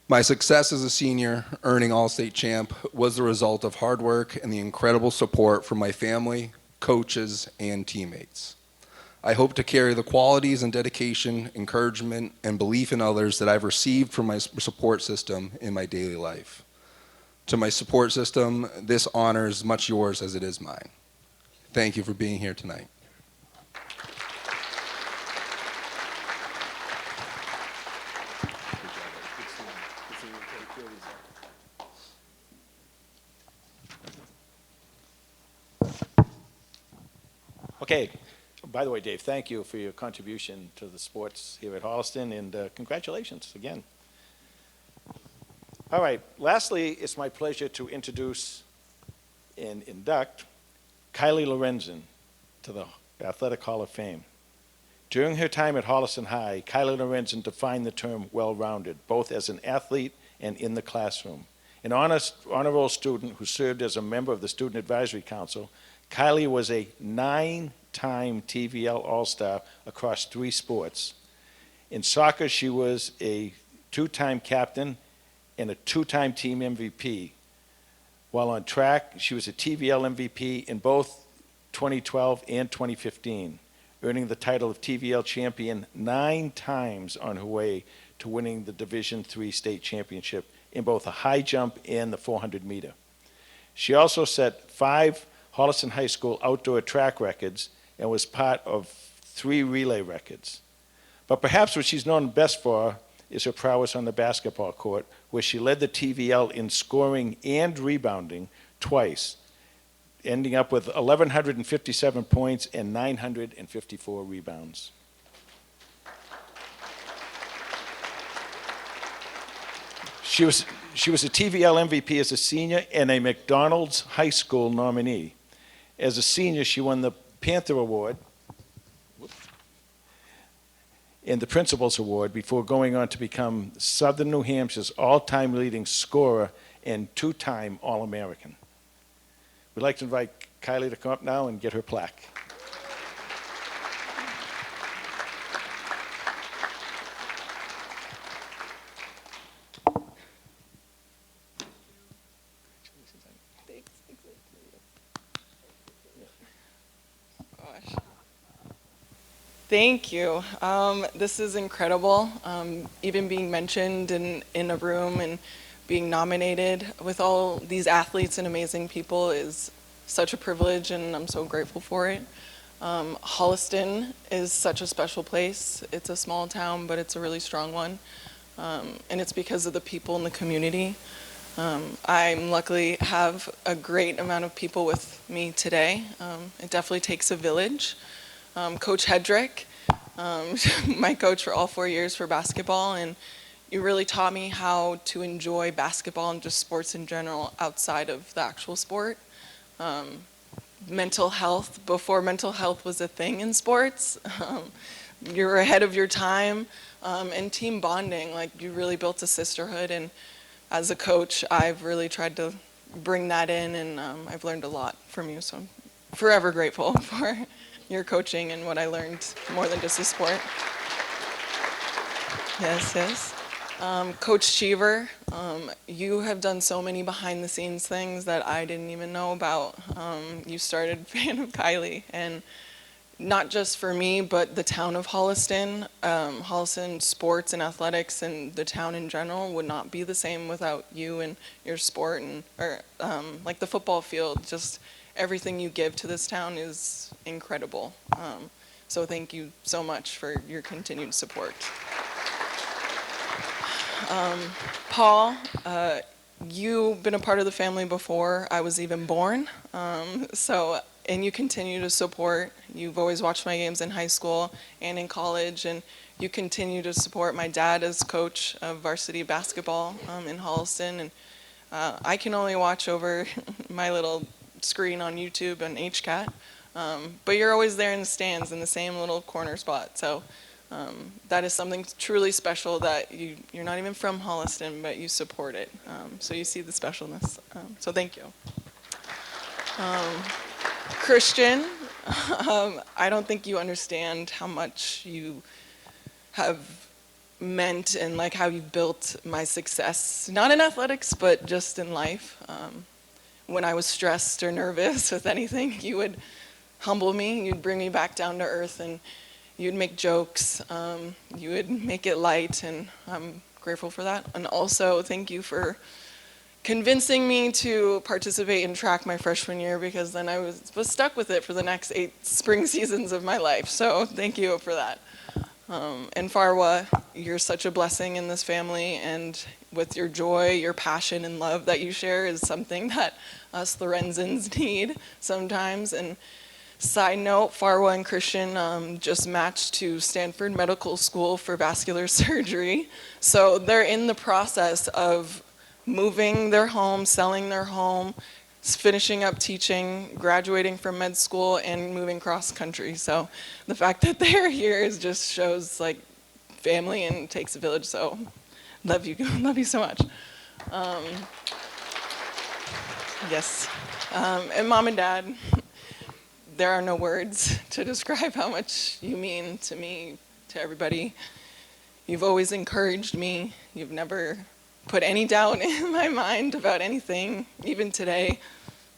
My success as a senior, earning All-State champ, was the result of hard work and the incredible support from my family, coaches, and teammates. I hope to carry the qualities and dedication, encouragement, and belief in others that I've received from my support system in my daily life. To my support system, this honor is much yours as it is mine. Thank you for being here tonight. Okay. By the way, Dave, thank you for your contribution to the sports here at Holliston, and congratulations again. All right. Lastly, it's my pleasure to introduce and induct Kylie Lorenzen to the Athletic Hall of Fame. During her time at Holliston High, Kylie Lorenzen defined the term well-rounded, both as an athlete and in the classroom. An honor roll student who served as a member of the Student Advisory Council, Kylie was a 9-time TVL All-Star across 3 sports. In soccer, she was a 2-time captain and a 2-time team MVP. While on track, she was a TVL MVP in both 2012 and 2015, earning the title of TVL champion 9 times on her way to winning the Division III state championship in both the high jump and the 400 meter. She also set 5 Holliston High School outdoor track records and was part of 3 relay records. But perhaps what she's known best for is her prowess on the basketball court, where she led the TVL in scoring and rebounding twice, ending up with 1,157 points and 954 rebounds. She was a TVL MVP as a senior and a McDonald's High School nominee. As a senior, she won the Panther Award and the Principals Award before going on to become Southern New Hampshire's all-time leading scorer and 2-time All-American. We'd like to invite Kylie to come up now and get her plaque. Thank you. This is incredible. Even being mentioned in a room and being nominated with all these athletes and amazing people is such a privilege, and I'm so grateful for it. Holliston is such a special place. It's a small town, but it's a really strong one. And it's because of the people in the community. I'm luckily have a great amount of people with me today. It definitely takes a village. Coach Hedrick, my coach for all 4 years for basketball, and you really taught me how to enjoy basketball and just sports in general outside of the actual sport. Mental health, before mental health was a thing in sports, you're ahead of your time, and team bonding, like you really built a sisterhood, and as a coach, I've really tried to bring that in, and I've learned a lot from you, so I'm forever grateful for your coaching and what I learned more than just a sport. Yes, yes. Coach Cheever, you have done so many behind the scenes things that I didn't even know about. You started fan of Kylie, and not just for me, but the town of Holliston. Holliston sports and athletics and the town in general would not be the same without you and your sport, and like the football field, just everything you give to this town is incredible. So thank you so much for your continued support. Paul, you've been a part of the family before I was even born, and you continue to support. You've always watched my games in high school and in college, and you continue to support my dad as coach of varsity basketball in Holliston, and I can only watch over my little screen on YouTube and HCAT, but you're always there in the stands in the same little corner spot, so that is something truly special that you're not even from Holliston, but you support it, so you see the specialness, so thank you. Christian, I don't think you understand how much you have meant and like how you've built my success, not in athletics, but just in life. When I was stressed or nervous with anything, you would humble me, you'd bring me back down to earth, and you'd make jokes, you would make it light, and I'm grateful for that. And also, thank you for convincing me to participate in track my freshman year, because then I was stuck with it for the next 8 spring seasons of my life. So thank you for that. And Farwa, you're such a blessing in this family, and with your joy, your passion, and love that you share is something that us Lorenzans need sometimes. And side note, Farwa and Christian just matched to Stanford Medical School for vascular surgery. So they're in the process of moving their home, selling their home, finishing up teaching, graduating from med school, and moving cross country. So the fact that they're here just shows like family and takes a village. So love you so much. Yes, and mom and dad, there are no words to describe how much you mean to me, to everybody. You've always encouraged me. You've never put any doubt in my mind about anything, even today,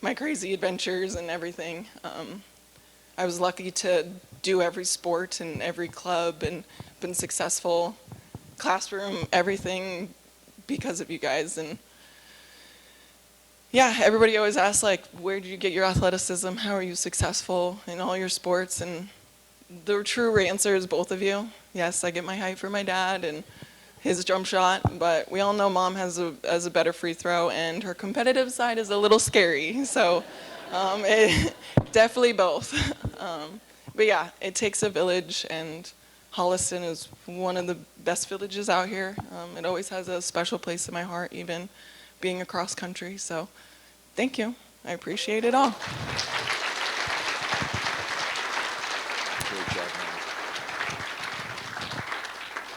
my crazy adventures and everything. I was lucky to do every sport and every club and been successful, classroom, everything because of you guys. And yeah, everybody always asks, like, where did you get your athleticism? How are you successful in all your sports? And the true answer is both of you. Yes, I get my height from my dad and his jump shot, but we all know mom has a better free throw, and her competitive side is a little scary. So definitely both. But yeah, it takes a village, and Holliston is one of the best villages out here. It always has a special place in my heart, even being across country. So thank you. I appreciate it all.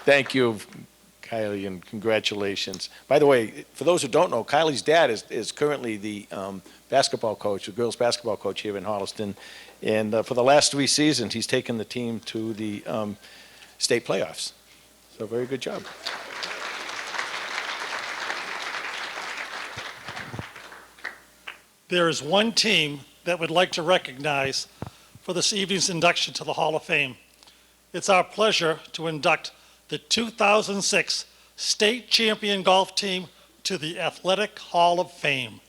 Thank you, Kylie, and congratulations. By the way, for those who don't know, Kylie's dad is currently the basketball coach, the girls' basketball coach here in Holliston. And for the last 3 seasons, he's taken the team to the state playoffs. So very good job. There is one team that would like to recognize for this evening's induction to the Hall of Fame. It's our pleasure to induct the 2006 state champion golf team to the Athletic Hall of Fame.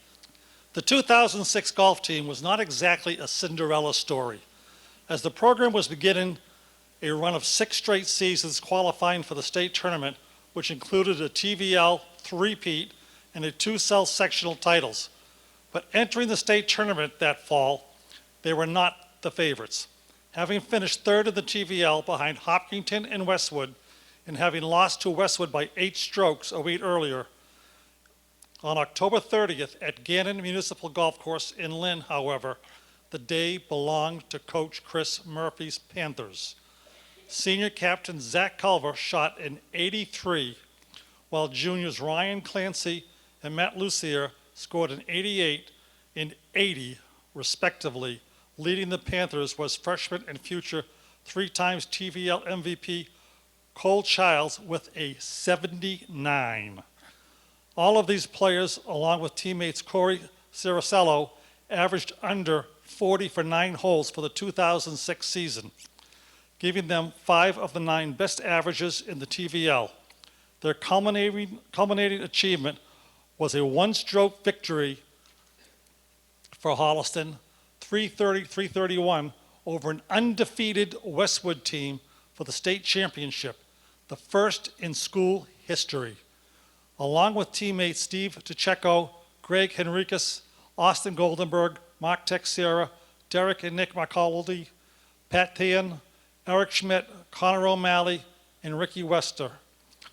The 2006 golf team was not exactly a Cinderella story, as the program was beginning a run of 6 straight seasons qualifying for the state tournament, which included a TVL three-peat and a 2 South sectional titles. But entering the state tournament that fall, they were not the favorites. Having finished third in the TVL behind Hopkinton and Westwood, and having lost to Westwood by 8 strokes a week earlier, on October 30th at Gannon Municipal Golf Course in Lynn, however, the day belonged to Coach Chris Murphy's Panthers. Senior captain Zach Culver shot an 83, while juniors Ryan Clancy and Matt Lucier scored an 88 and 80, respectively. Leading the Panthers was freshman and future 3-time TVL MVP Cole Childs with a 79. All of these players, along with teammates Corey Ciricello, averaged under 40 for 9 holes for the 2006 season, giving them 5 of the 9 best averages in the TVL. Their culminating achievement was a 1-stroke victory for Holliston, 330-331, over an undefeated Westwood team for the state championship, the first in school history. Along with teammates Steve DeCecco, Greg Henriquez, Austin Goldenberg, Mark Texiera, Derek and Nick McCauley, Pat Thian, Eric Schmidt, Connor O'Malley, and Ricky Wester.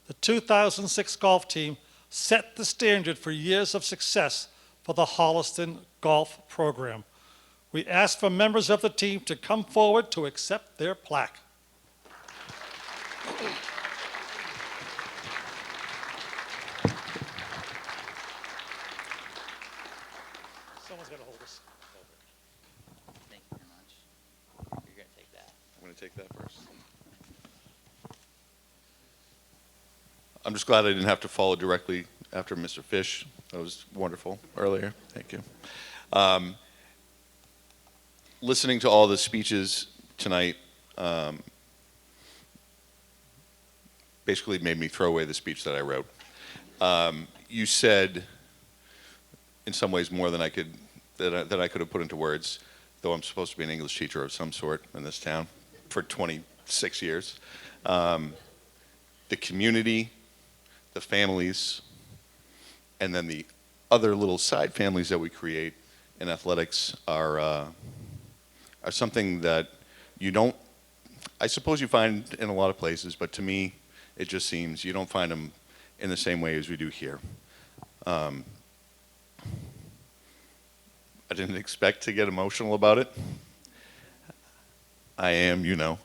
The 2006 golf team set the standard for years of success for the Holliston golf program. We ask for members of the team to come forward to accept their plaque. Someone's got to hold this. Thank you very much. You're going to take that. I'm going to take that first. I'm just glad I didn't have to follow directly after Mr. Fish. That was wonderful earlier. Thank you. Listening to all the speeches tonight basically made me throw away the speech that I wrote. You said, in some ways, more than I could have put into words, though I'm supposed to be an English teacher of some sort in this town for 26 years. The community, the families, and then the other little side families that we create in athletics are something that you don't, I suppose you find in a lot of places, but to me, it just seems you don't find them in the same way as we do here. I didn't expect to get emotional about it. I am, you know.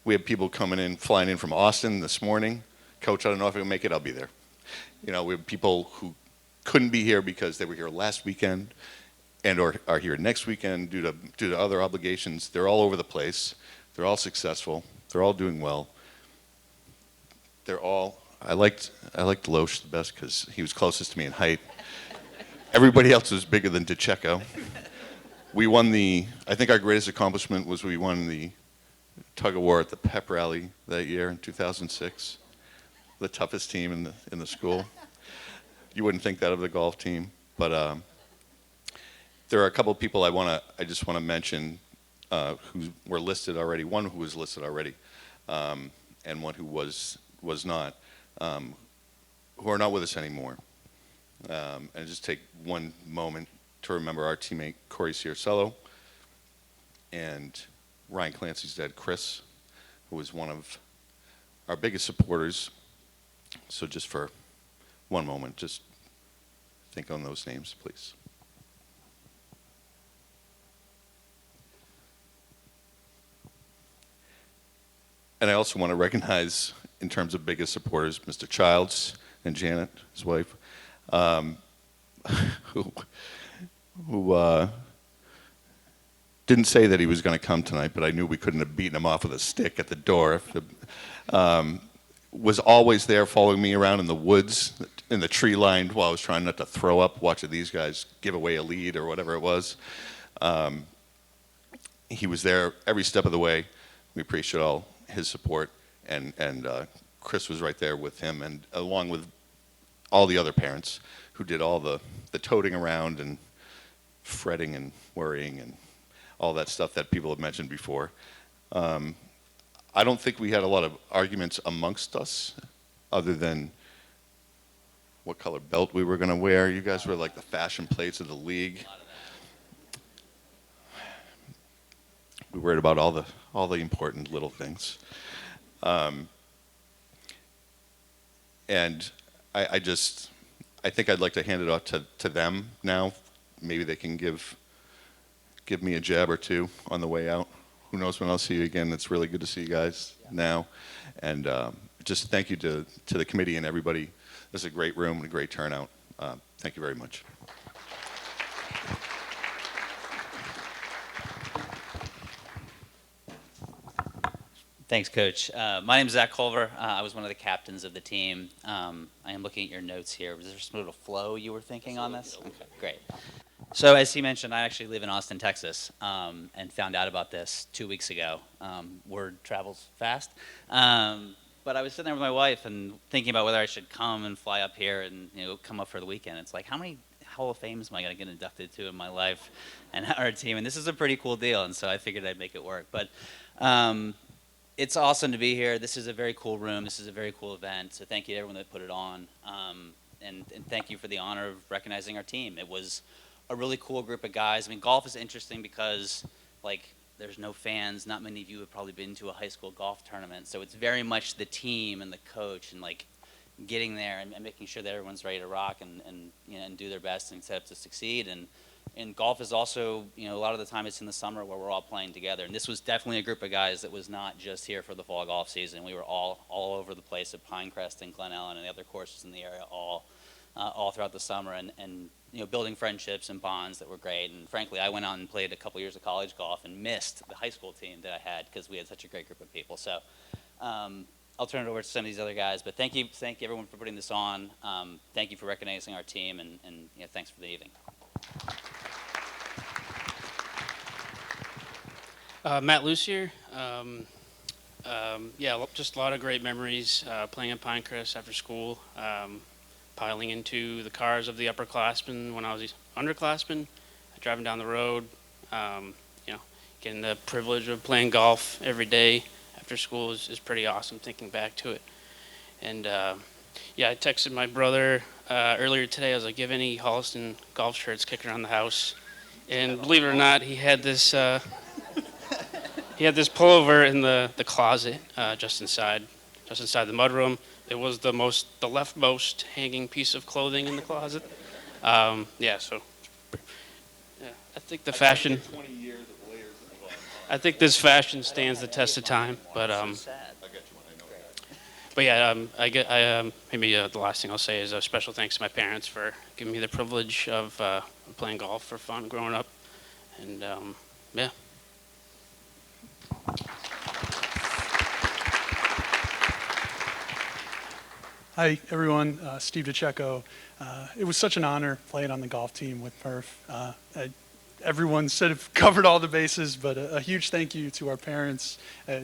We have people flying in from Austin this morning. Coach, I don't know if I can make it, I'll be there. You know, we have people who couldn't be here because they were here last weekend and or are here next weekend due to other obligations. They're all over the place. They're all successful. They're all doing well. I liked Loesch the best because he was closest to me in height. Everybody else was bigger than DeCecco. We won I think our greatest accomplishment was we won the tug of war at the pep rally that year in 2006. The toughest team in the school. You wouldn't think that of the golf team, but there are a couple of people I just want to mention who were listed already. One who was listed already, and one who was not, who are not with us anymore. And just take one moment to remember our teammate Corey Ciricello and Ryan Clancy's dad Chris, who was one of our biggest supporters. So just for one moment, just think on those names, please. And I also want to recognize, in terms of biggest supporters, Mr. Childs and Janet, his wife, who didn't say that he was going to come tonight, but I knew we couldn't have beaten him off with a stick at the door. Was always there following me around in the woods, in the tree line, while I was trying not to throw up, watching these guys give away a lead or whatever it was. he was there every step of the way. We appreciate all his support, and Chris was right there with him, and along with all the other parents who did all the toting around and fretting and worrying and all that stuff that people have mentioned before. I don't think we had a lot of arguments amongst us other than what color belt we were going to wear. You guys were like the fashion plates of the league. We worried about all the important little things. And I think I'd like to hand it off to them now. Maybe they can give me a jab or two on the way out. Who knows when I'll see you again. It's really good to see you guys now. And just thank you to the committee and everybody. This is a great room and a great turnout. Thank you very much. Thanks, Coach. My name is Zach Culver. I was one of the captains of the team. I am looking at your notes here. Was there some little flow you were thinking on this? Okay, great. So as he mentioned, I actually live in Austin, Texas, and found out about this 2 weeks ago. Word travels fast. But I was sitting there with my wife and thinking about whether I should come and fly up here and come up for the weekend. It's like, how many Hall of Fames am I going to get inducted to in my life and our team? And this is a pretty cool deal, and so I figured I'd make it work. But it's awesome to be here. This is a very cool room. This is a very cool event. So thank you to everyone that put it on. And thank you for the honor of recognizing our team. It was a really cool group of guys. I mean, golf is interesting because, like, there's no fans. Not many of you have probably been to a high school golf tournament. So it's very much the team and the coach and, like, getting there and making sure that everyone's ready to rock and do their best and set up to succeed. And golf is also, a lot of the time it's in the summer where we're all playing together. And this was definitely a group of guys that was not just here for the fall golf season. We were all over the place at Pinecrest and Glen Ellen and the other courses in the area all throughout the summer and building friendships and bonds that were great. And frankly, I went out and played a couple years of college golf and missed the high school team that I had because we had such a great group of people. So I'll turn it over to some of these other guys. But thank you everyone for putting this on. Thank you for recognizing our team, and thanks for the evening. Matt Lucier. Just a lot of great memories playing at Pinecrest after school, piling into the cars of the upperclassmen when I was underclassmen, driving down the road, getting the privilege of playing golf every day after school is pretty awesome thinking back to it. And I texted my brother earlier today. I was like, "Give any Holliston golf shirts kicking around the house." And believe it or not, he had this he had this pullover in the closet just inside the mudroom. It was the leftmost hanging piece of clothing in the closet. I think the fashion. 20 years of layers I think this fashion stands the test of time. But maybe the last thing I'll say is a special thanks to my parents for giving me the privilege of playing golf for fun growing up, and Hi, everyone. Steve DiCecco. It was such an honor playing on the golf team with Murph. Everyone said have covered all the bases, but a huge thank you to our parents,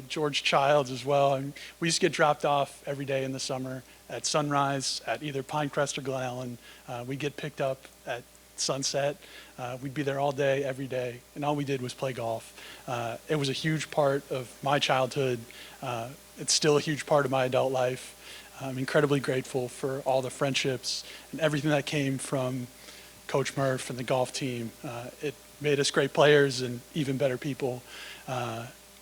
George Childs as well. We used to get dropped off every day in the summer at sunrise at either Pinecrest or Glen Ellen. We'd get picked up at sunset. We'd be there all day, every day, and all we did was play golf. It was a huge part of my childhood. It's still a huge part of my adult life. I'm incredibly grateful for all the friendships and everything that came from Coach Murph and the golf team. It made us great players and even better people.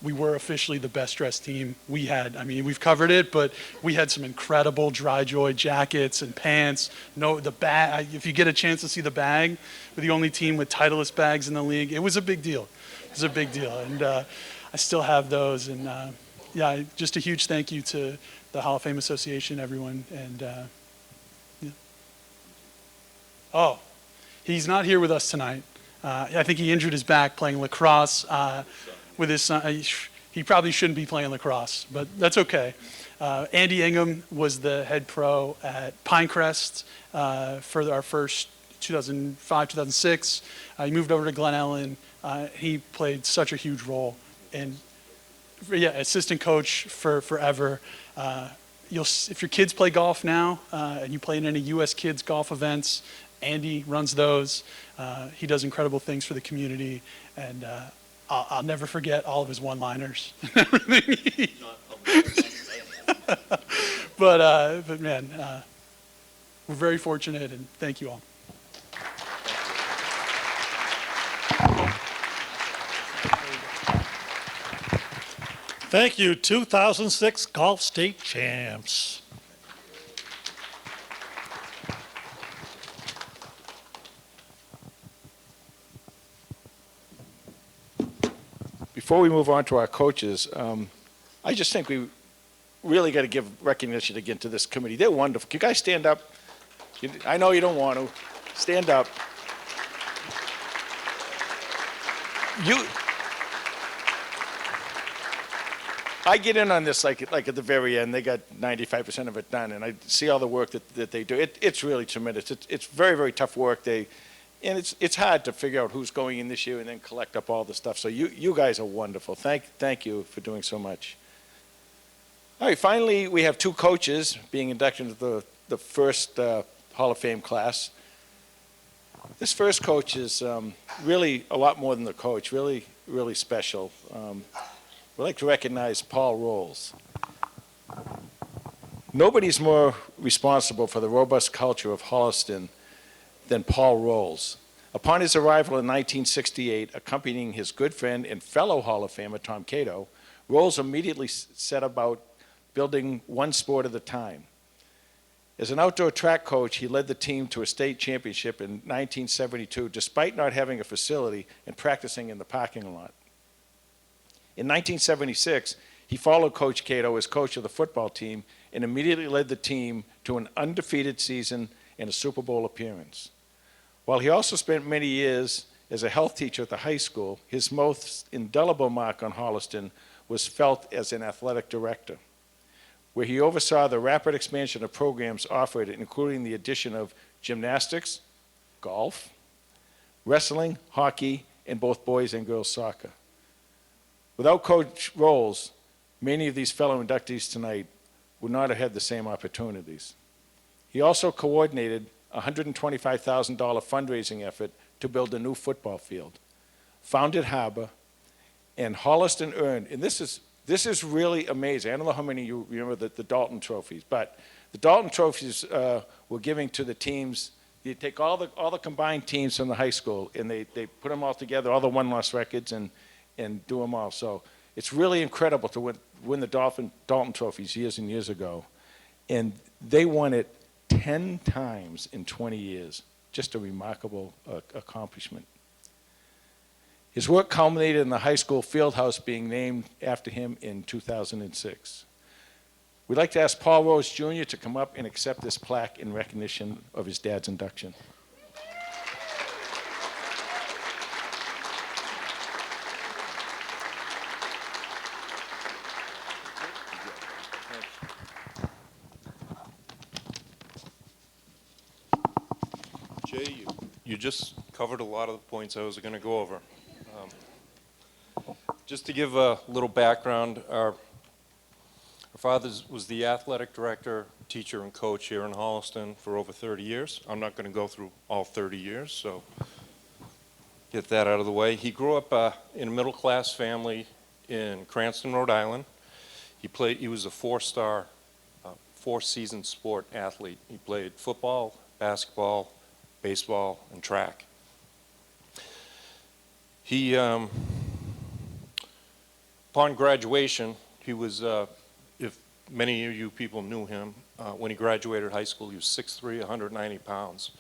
We were officially the best dressed team we had. I mean, we've covered it, but we had some incredible Dry Joy jackets and pants. The bag, if you get a chance to see the bag, we're the only team with Titleist bags in the league. It was a big deal. It was a big deal. And I still have those. And just a huge thank you to the Hall of Fame Association, everyone. And he's not here with us tonight. I think he injured his back playing lacrosse with his son. He probably shouldn't be playing lacrosse, but that's okay. Andy Ingham was the head pro at Pinecrest for our first 2005, 2006. He moved over to Glen Ellen. He played such a huge role. And yeah, assistant coach for forever. If your kids play golf now and you play in any U.S. kids golf events, Andy runs those. He does incredible things for the community, and I'll never forget all of his one-liners. But man, we're very fortunate, and thank you all. Thank you, 2006 Golf State Champs. Before we move on to our coaches, I just think we really got to give recognition again to this committee. They're wonderful. Can you guys stand up? I know you don't want to. Stand up. I get in on this like at the very end. They got 95% of it done, and I see all the work that they do. It's really tremendous. It's very, very tough work. And it's hard to figure out who's going in this year and then collect up all the stuff. So you guys are wonderful. Thank you for doing so much. All right, finally, we have two coaches being inducted into the first Hall of Fame class. This first coach is really a lot more than the coach, really, really special. We'd like to recognize Paul Rolls. Nobody's more responsible for the robust culture of Holliston than Paul Rolls. Upon his arrival in 1968, accompanying his good friend and fellow Hall of Famer Tom Cato, Rolls immediately set about building one sport at a time. As an outdoor track coach, he led the team to a state championship in 1972, despite not having a facility and practicing in the parking lot. In 1976, he followed Coach Cato as coach of the football team and immediately led the team to an undefeated season and a Super Bowl appearance. While he also spent many years as a health teacher at the high school, his most indelible mark on Holliston was felt as an athletic director, where he oversaw the rapid expansion of programs offered, including the addition of gymnastics, golf, wrestling, hockey, and both boys and girls soccer. Without Coach Rolls, many of these fellow inductees tonight would not have had the same opportunities. He also coordinated a $125,000 fundraising effort to build a new football field, founded Harbor, and Holliston earned, and this is really amazing. I don't know how many of you remember the Dalton trophies, but the Dalton trophies were giving to the teams. You take all the combined teams from the high school, and they put them all together, all the one-loss records, and do them all. So it's really incredible to win the Dalton trophies years and years ago. And they won it 10 times in 20 years. Just a remarkable accomplishment. His work culminated in the high school field house being named after him in 2006. We'd like to ask Paul Rose Jr. to come up and accept this plaque in recognition of his dad's induction. Jay, you just covered a lot of the points I was going to go over. Just to give a little background, our father was the athletic director, teacher, and coach here in Holliston for over 30 years. I'm not going to go through all 30 years, so get that out of the way. He grew up in a middle-class family in Cranston, Rhode Island. He was a four-star, four-season sport athlete. He played football, basketball, baseball, and track. He, upon graduation, he was, if many of you people knew him, when he graduated high school, he was 6'3", 190 pounds.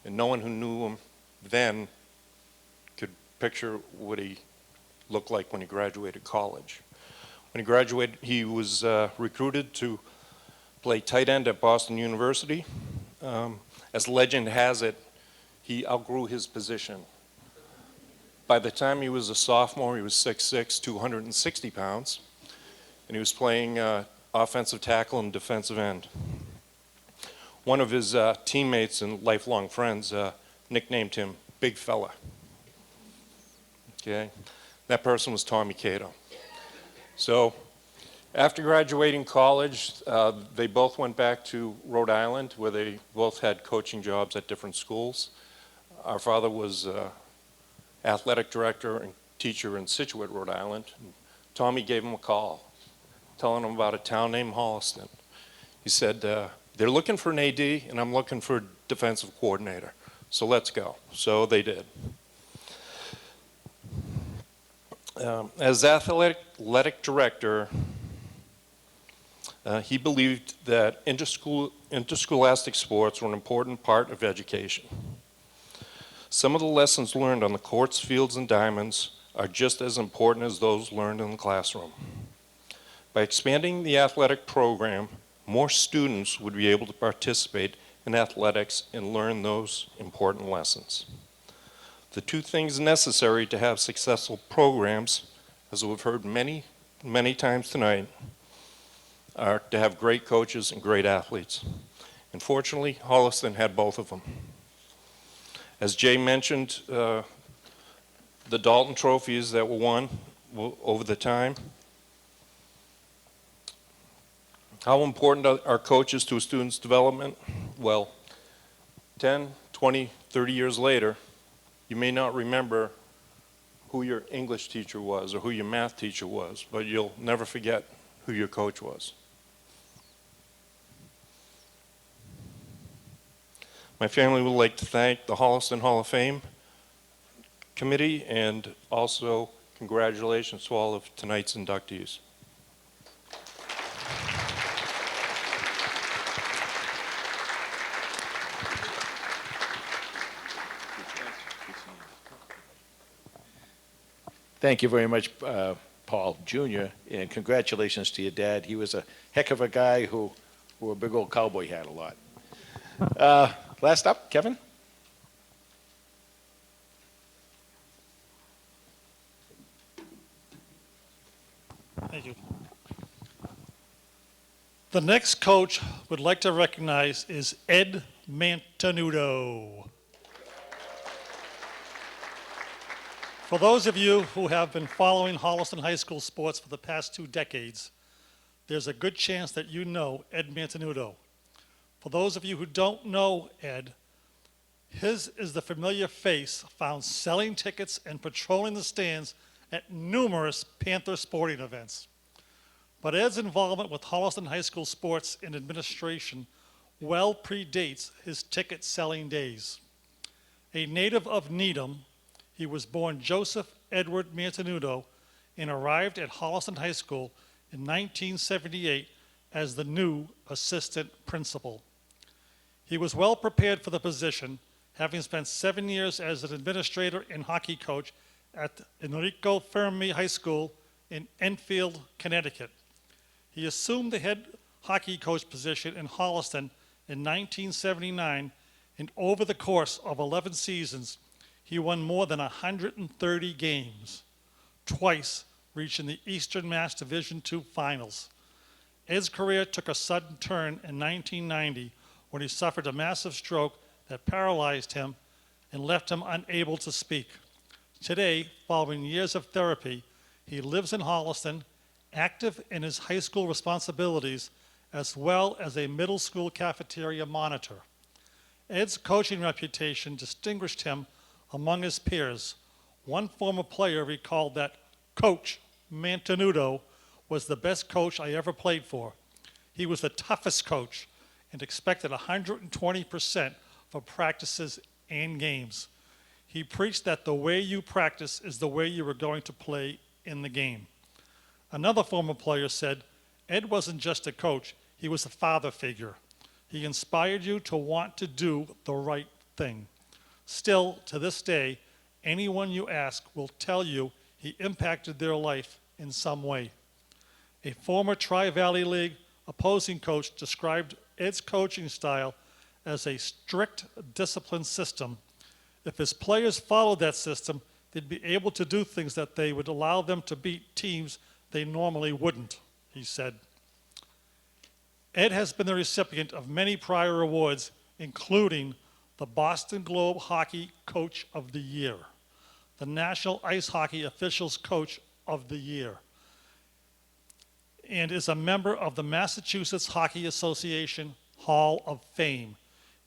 And no one who knew him then could picture what he looked like when he graduated college. When he graduated, he was recruited to play tight end at Boston University. As legend has it, he outgrew his position. By the time he was a sophomore, he was 6'6", 260 pounds, and he was playing offensive tackle and defensive end. One of his teammates and lifelong friends, nicknamed him Big Fella. Okay, that person was Tommy Cato. So after graduating college, they both went back to Rhode Island, where they both had coaching jobs at different schools. Our father was athletic director and teacher in Scituate, Rhode Island. Tommy gave him a call, telling him about a town named Holliston. He said, they're looking for an AD, and I'm looking for a defensive coordinator. So let's go. So they did. As athletic director, he believed that interscholastic sports were an important part of education. Some of the lessons learned on the courts, fields, and diamonds are just as important as those learned in the classroom. By expanding the athletic program, more students would be able to participate in athletics and learn those important lessons. The two things necessary to have successful programs, as we've heard many, many times tonight, are to have great coaches and great athletes. Unfortunately, Holliston had both of them. As Jay mentioned, the Dalton trophies that were won over the time. How important are coaches to a student's development? Well, 10, 20, 30 years later, you may not remember who your English teacher was or who your math teacher was, but you'll never forget who your coach was. My family would like to thank the Holliston Hall of Fame Committee, and also congratulations to all of tonight's inductees. Thank you very much, Paul Jr., and congratulations to your dad. He was a heck of a guy who wore a big old cowboy hat a lot. Last up, Kevin. Thank you. The next coach we'd like to recognize is Ed Mantenuto. For those of you who have been following Holliston High School sports for the past 2 decades, there's a good chance that you know Ed Mantenuto. For those of you who don't know Ed, his is the familiar face found selling tickets and patrolling the stands at numerous Panther sporting events. But Ed's involvement with Holliston High School sports and administration well predates his ticket-selling days. A native of Needham, he was born Joseph Edward Mantenuto and arrived at Holliston High School in 1978 as the new assistant principal. He was well prepared for the position, having spent 7 years as an administrator and hockey coach at Enrico Fermi High School in Enfield, Connecticut. He assumed the head hockey coach position in Holliston in 1979, and over the course of 11 seasons, he won more than 130 games, twice reaching the Eastern Mass Division II finals. Ed's career took a sudden turn in 1990 when he suffered a massive stroke that paralyzed him and left him unable to speak. Today, following years of therapy, he lives in Holliston, active in his high school responsibilities, as well as a middle school cafeteria monitor. Ed's coaching reputation distinguished him among his peers. One former player recalled that Coach Mantenuto was the best coach I ever played for. He was the toughest coach and expected 120% for practices and games. He preached that the way you practice is the way you are going to play in the game. Another former player said, Ed wasn't just a coach, he was a father figure. He inspired you to want to do the right thing. Still, to this day, anyone you ask will tell you he impacted their life in some way. A former Tri-Valley League opposing coach described Ed's coaching style as a strict discipline system. If his players followed that system, they'd be able to do things that they would allow them to beat teams they normally wouldn't, he said. Ed has been the recipient of many prior awards, including the Boston Globe Hockey Coach of the Year, the National Ice Hockey Officials Coach of the Year, and is a member of the Massachusetts Hockey Association Hall of Fame.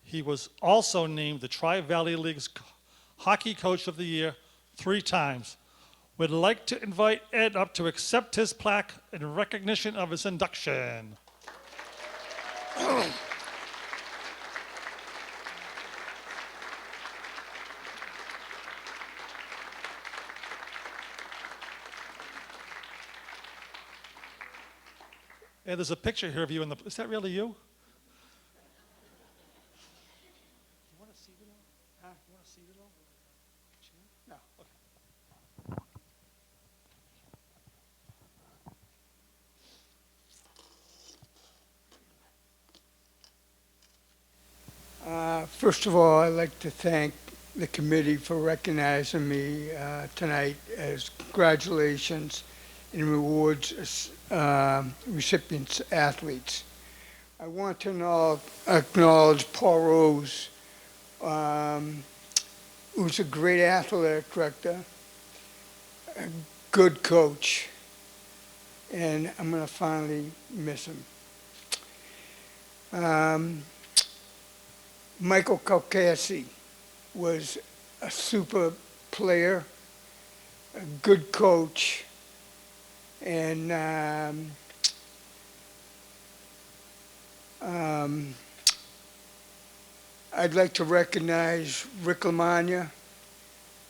He was also named the Tri-Valley League's Hockey Coach of the Year 3 times. We'd like to invite Ed up to accept his plaque in recognition of his induction. And there's a picture here of you in the, is that really you? No, okay. First of all, I'd like to thank the committee for recognizing me tonight as congratulations and rewards recipients, athletes. I want to acknowledge Paul Rose, who's a great athletic director, a good coach, and I'm going to finally miss him. Michael Calcassi was a super player, a good coach, and I'd like to recognize Rick Lamagna,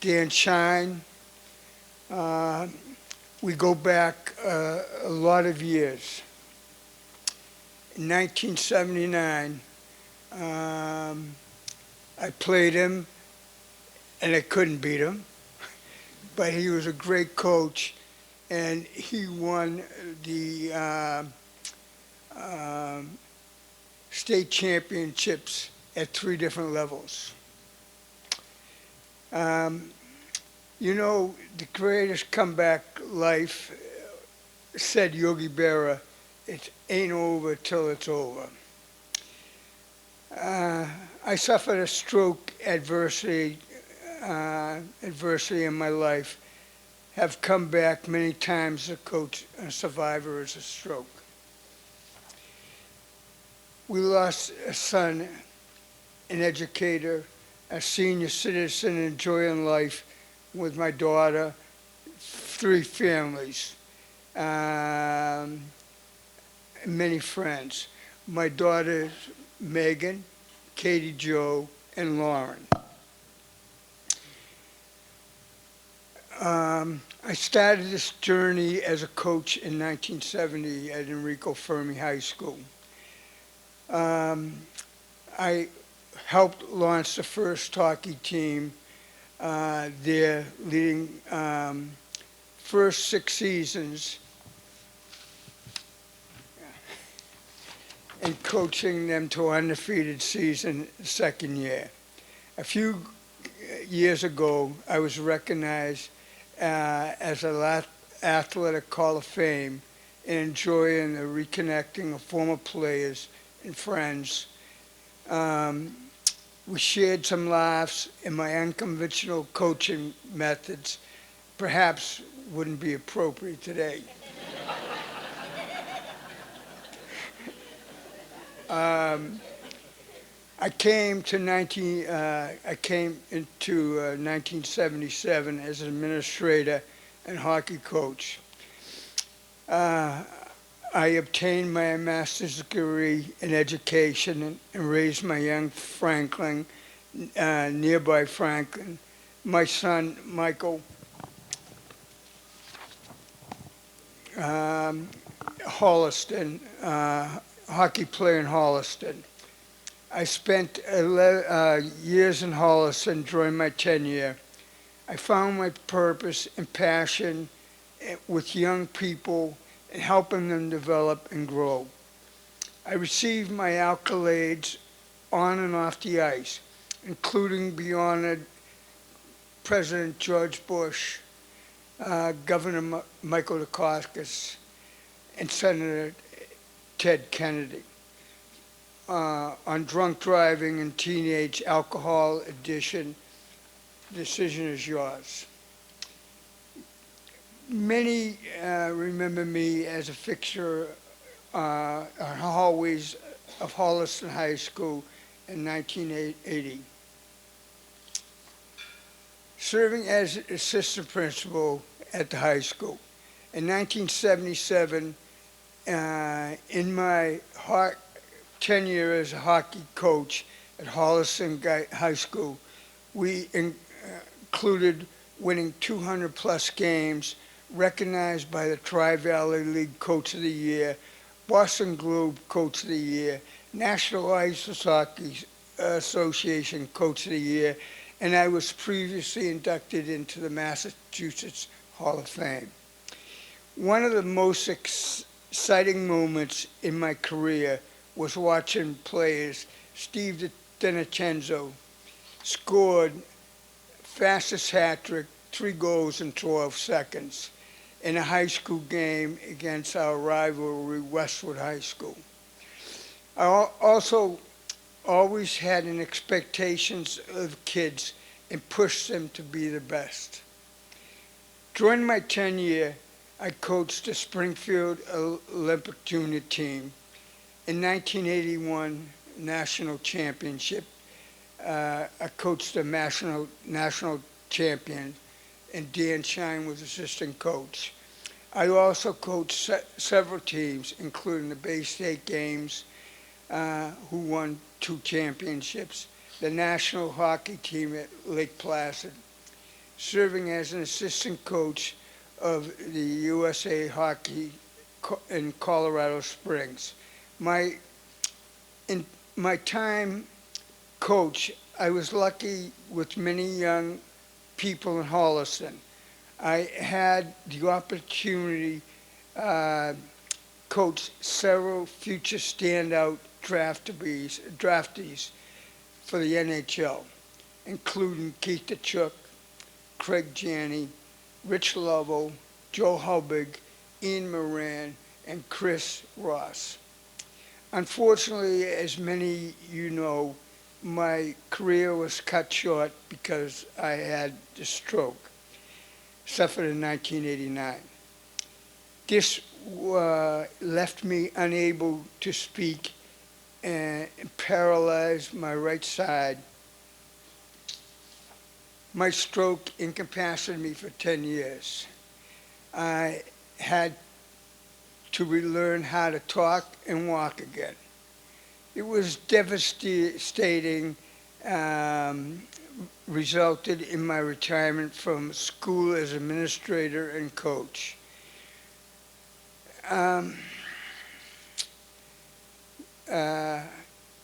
Dan Shine. We go back a lot of years. In 1979, I played him, and I couldn't beat him, but he was a great coach, and he won the state championships at 3 different levels. You know, the greatest comeback life, said Yogi Berra, it ain't over till it's over. I suffered a stroke adversity in my life, have come back many times as a coach, a survivor as a stroke. We lost a son, an educator, a senior citizen enjoying life with my daughter, 3 families, many friends. My daughters, Megan, Katie Jo, and Lauren. I started this journey as a coach in 1970 at Enrico Fermi High School. I helped launch the first hockey team there, leading first 6 seasons and coaching them to an undefeated season the second year. A few years ago, I was recognized as an athletic Hall of Fame and enjoying the reconnecting of former players and friends. We shared some laughs, and my unconventional coaching methods perhaps wouldn't be appropriate today. I came into 1977 as an administrator and hockey coach. I obtained my master's degree in education and raised my young Franklin, nearby Franklin, my son Michael, Holliston, hockey player in Holliston. I spent 11 years in Holliston during my tenure. I found my purpose and passion with young people and helping them develop and grow. I received my accolades on and off the ice, including beyond President George Bush, Governor Michael Dukakis, and Senator Ted Kennedy. on drunk driving and teenage alcohol addiction. Decision is yours. Many remember me as a fixture on hallways of Holliston High School in 1980. Serving as assistant principal at the high school. In 1977, in my tenure as a hockey coach at Holliston High School, we included winning 200 plus games, recognized by the Tri-Valley League Coach of the Year, Boston Globe Coach of the Year, National Ice Hockey Association Coach of the Year, and I was previously inducted into the Massachusetts Hall of Fame. One of the most exciting moments in my career was watching players. Steve DiNincenzo scored fastest hat trick, 3 goals in 12 seconds, in a high school game against our rivalry, Westwood High School. I also always had an expectations of kids and pushed them to be the best. During my tenure, I coached the Springfield Olympic Junior team. In 1981 national championship, I coached the national champion, and Dan Shine was assistant coach. I also coached several teams, including the Bay State Games, who won 2 championships, the national hockey team at Lake Placid, serving as an assistant coach of the USA Hockey in Colorado Springs. In my time coach, I was lucky with many young people in Holliston. I had the opportunity coach several future standout draftees for the NHL, including Keith Tkachuk, Craig Janney, Rich Lovell, Joe Hubig, Ian Moran, and Chris Ross. Unfortunately, as many you know, my career was cut short because I had a stroke, suffered in 1989. This left me unable to speak and paralyzed my right side. My stroke incapacitated me for 10 years. I had to relearn how to talk and walk again. It was devastating, resulted in my retirement from school as administrator and coach.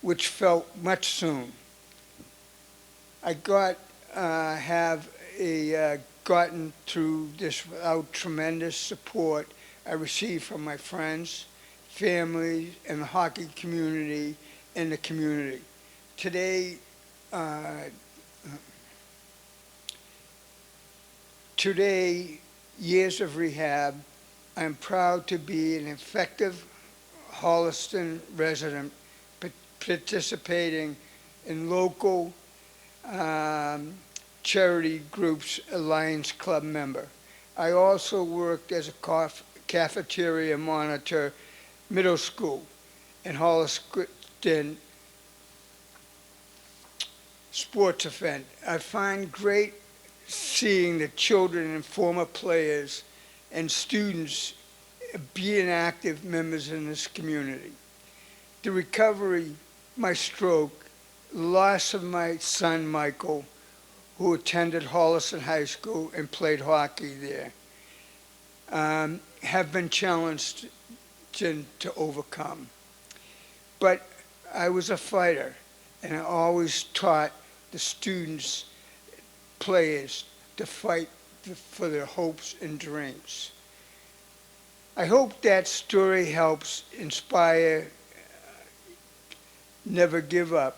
Which felt much soon. I gotten through this without tremendous support I received from my friends, family, and the hockey community and the community. Today, years of rehab, I'm proud to be an effective Holliston resident, participating in local charity groups Lions Club member. I also worked as a cafeteria monitor middle school in Holliston sports event. I find great seeing the children and former players and students being active members in this community. The recovery, my stroke, loss of my son Michael, who attended Holliston High School and played hockey there, have been challenged to overcome. But I was a fighter, and I always taught the students, players, to fight for their hopes and dreams. I hope that story helps inspire, never give up.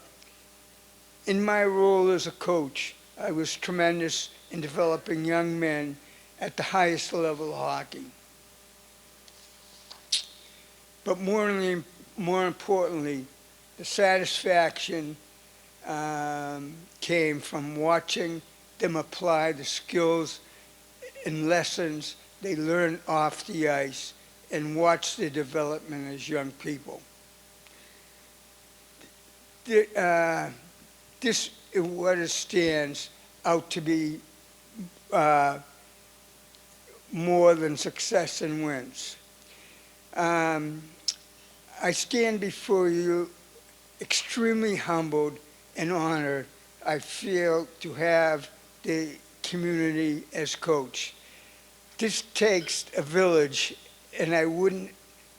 In my role as a coach, I was tremendous in developing young men at the highest level of hockey. But more importantly, The satisfaction came from watching them apply the skills and lessons they learn off the ice and watch their development as young people. This is what it stands out to be more than success and wins. I stand before you extremely humbled and honored. I feel to have the community as coach. This takes a village, and I wouldn't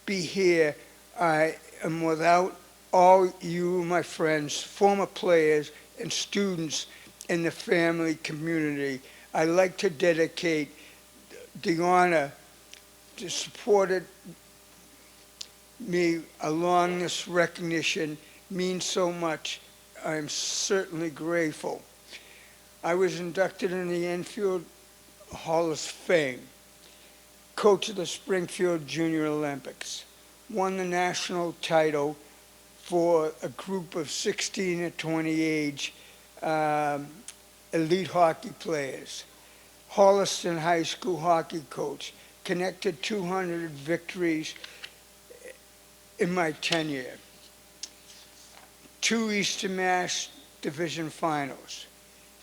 be here. I am without all you, my friends, former players and students in the family community. I'd like to dedicate the honor to supported me along this recognition means so much. I'm certainly grateful. I was inducted in the Enfield Hall of Fame, coach of the Springfield Junior Olympics, won the national title for a group of 16 to 20 age elite hockey players, Holliston High School hockey coach, connected 200 victories in my tenure, 2 Eastern Mass Division finals,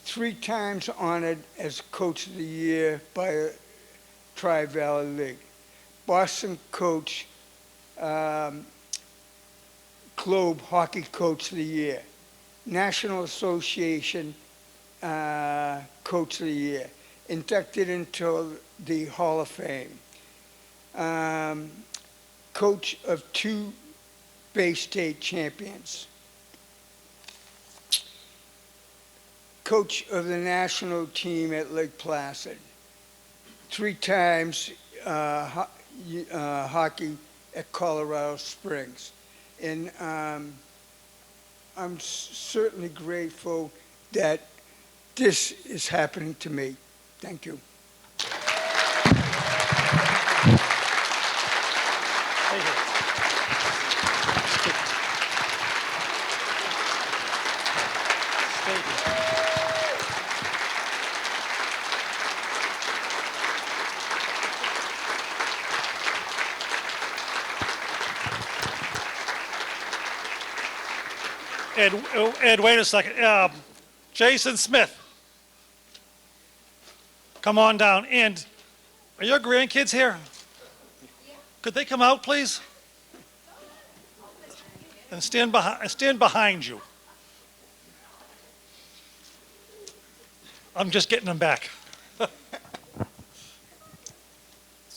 3 times honored as Coach of the Year by a Tri-Valley League, Boston Coach, Globe Hockey Coach of the Year, National Association Coach of the Year, inducted into the Hall of Fame, coach of 2 Bay State champions, coach of the national team at Lake Placid, 3 times hockey at Colorado Springs. And I'm certainly grateful that this is happening to me. Thank you. Ed, wait a second. Jason Smith, come on down. And are your grandkids here? Could they come out, please? And stand behind you. I'm just getting them back. That's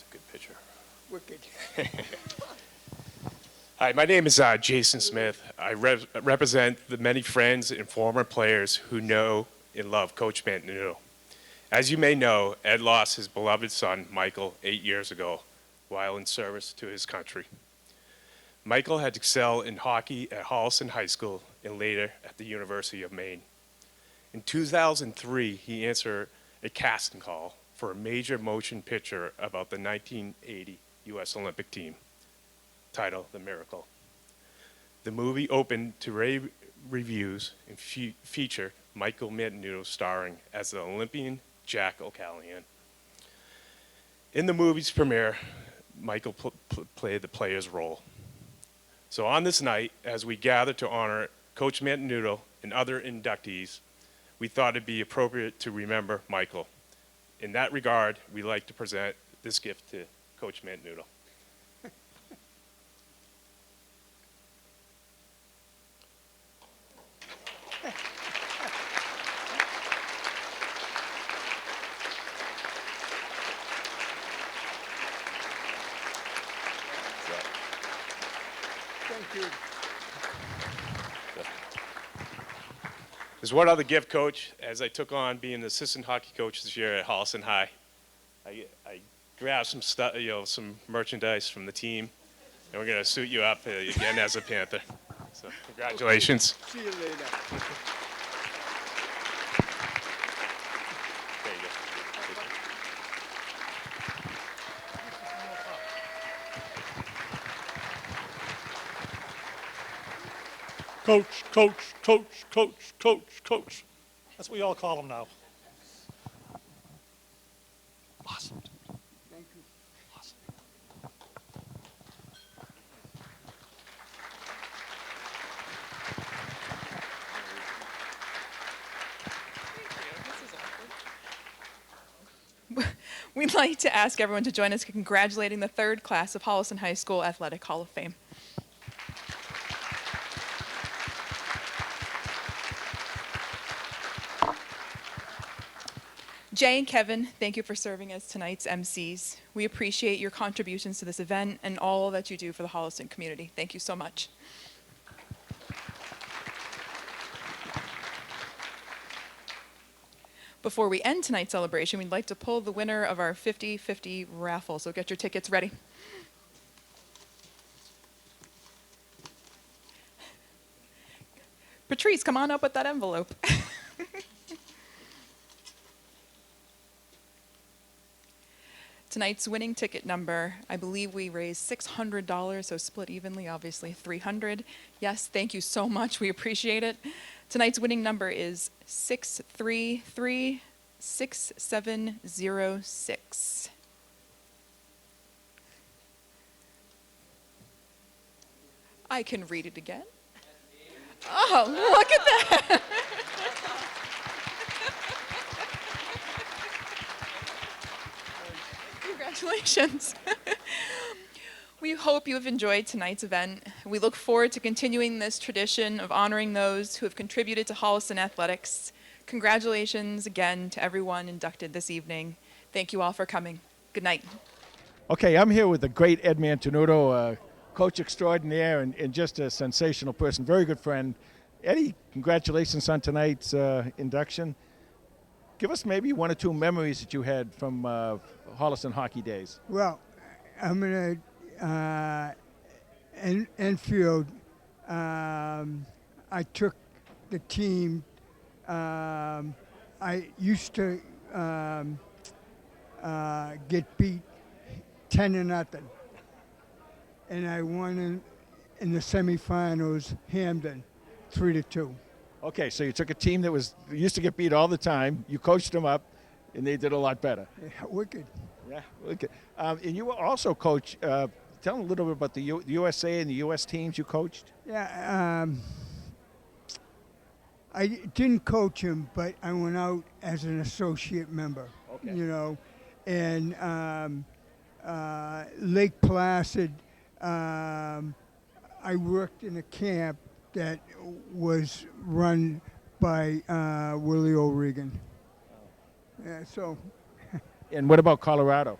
a good picture. Wicked. Hi, my name is Jason Smith. I represent the many friends and former players who know and love Coach Mantenuto. As you may know, Ed lost his beloved son, Michael, 8 years ago while in service to his country. Michael had excelled in hockey at Holliston High School and later at the University of Maine. In 2003, he answered a casting call for a major motion picture about the 1980 U.S. Olympic team, titled The Miracle. The movie opened to rave reviews and featured Michael Mantenuto starring as the Olympian Jack O'Callahan. In the movie's premiere, Michael played the player's role. So on this night, as we gather to honor Coach Mantenuto and other inductees, we thought it'd be appropriate to remember Michael. In that regard, we'd like to present this gift to Coach Mantenuto. Thank you. There's one other gift, Coach. As I took on being the assistant hockey coach this year at Holliston High, I grabbed some stuff, some merchandise from the team, and we're gonna suit you up again as a Panther. So congratulations. See you later. There you go. Coach, coach, coach, coach, coach, coach. That's what we all call him now. Awesome. Thank you. We'd like to ask everyone to join us in congratulating the third class of Holliston High School Athletic Hall of Fame. Jay and Kevin, thank you for serving as tonight's MCs. We appreciate your contributions to this event and all that you do for the Holliston community. Thank you so much. Before we end tonight's celebration, we'd like to pull the winner of our 50-50 raffle, so get your tickets ready. Patrice, come on up with that envelope. Tonight's winning ticket number, I believe we raised $600, so split evenly, obviously $300. Yes, thank you so much. We appreciate it. Tonight's winning number is 633-6706. I can read it again. Oh, look at that. Congratulations. We hope you have enjoyed tonight's event. We look forward to continuing this tradition of honoring those who have contributed to Holliston athletics. Congratulations again to everyone inducted this evening. Thank you all for coming. Good night. Okay, I'm here with the great Ed Mantenuto, coach extraordinaire and just a sensational person, very good friend. Eddie, congratulations on tonight's induction. Give us maybe one or two memories that you had from Holliston hockey days. Well, I'm going to Enfield. I took the team. I used to get beat 10-0, and I won in the semifinals. Hamden, 3-2. Okay, so you took a team that used to get beat all the time. You coached them up, and they did a lot better. Yeah, wicked. Yeah, wicked. And you also coach. Tell them a little bit about the USA and the U.S. teams you coached. Yeah, I didn't coach him, but I went out as an associate member. Okay. You know, and Lake Placid, I worked in a camp that was run by Willie O'Regan. Yeah, so. And what about Colorado?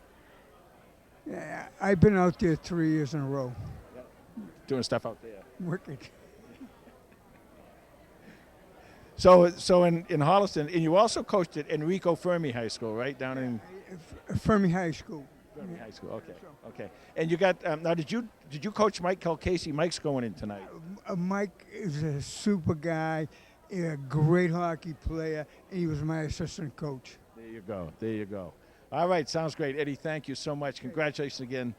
Yeah, I've been out there 3 years in a row. Doing stuff out there. Wicked. So in Holliston, and you also coached at Enrico Fermi High School, right, down in Fermi High School. Fermi High School. Okay, okay. And you got now. Did you coach Mike Calcasey? Mike's going in tonight. Mike is a super guy, a great hockey player, and he was my assistant coach. There you go. There you go. All right, sounds great, Eddie. Thank you so much. Congratulations again,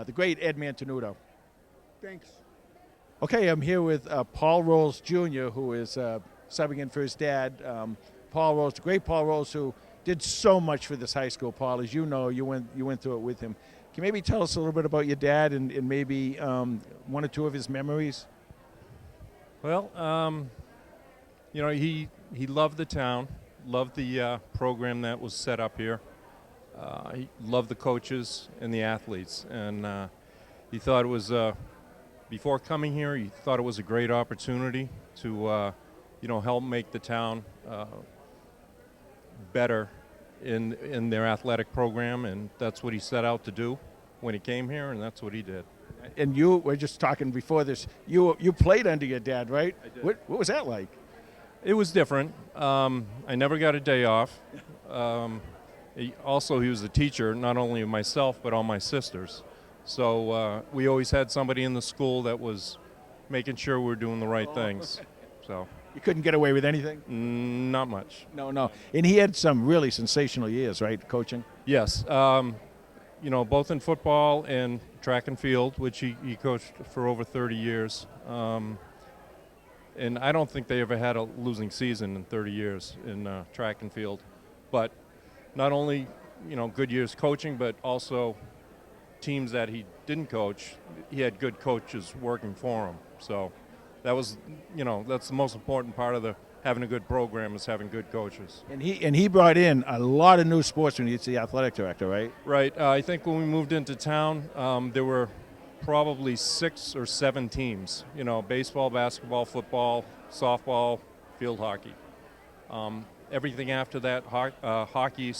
the great Ed Mantenuto. Thanks. Okay, I'm here with Paul Rolls Jr., who is subbing in for his dad. Paul Rolls, the great Paul Rolls, who did so much for this high school. Paul, as you know, you went through it with him. Can you maybe tell us a little bit about your dad and maybe one or two of his memories? Well, you know, he loved the town, loved the program that was set up here. He loved the coaches and the athletes, and he thought it was, before coming here, he thought it was a great opportunity to, you know, help make the town better in their athletic program, and that's what he set out to do when he came here, and that's what he did. And you were just talking before this. You played under your dad, right? I did. What was that like? It was different. I never got a day off. He was a teacher, not only of myself, but all my sisters. So we always had somebody in the school that was making sure we were doing the right things. So you couldn't get away with anything? Not much. No. And he had some really sensational years, right, coaching? Yes. You know, both in football and track and field, which he coached for over 30 years. And I don't think they ever had a losing season in 30 years in track and field. But not only, good years coaching, but also teams that he didn't coach, he had good coaches working for him. So that was, that's the most important part of having a good program is having good coaches. And he brought in a lot of new sports when he's the athletic director, right? Right. I think when we moved into town, there were probably 6 or 7 teams. Baseball, basketball, football, softball, field hockey. Everything after that, hockey,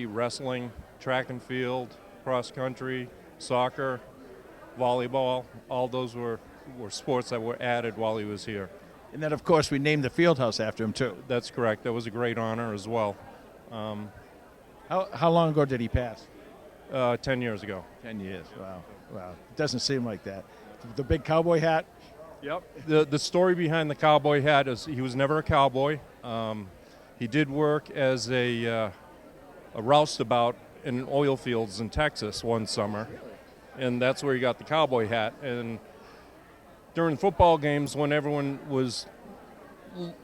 wrestling, track and field, cross country, soccer, volleyball, all those were sports that were added while he was here. And then, of course, we named the field house after him, too. That's correct. That was a great honor as well. How long ago did he pass? 10 years ago. 10 years, wow. It doesn't seem like that. The big cowboy hat? Yep. The story behind the cowboy hat is he was never a cowboy. He did work as a roustabout in oil fields in Texas one summer, and that's where he got the cowboy hat. And during football games, when everyone was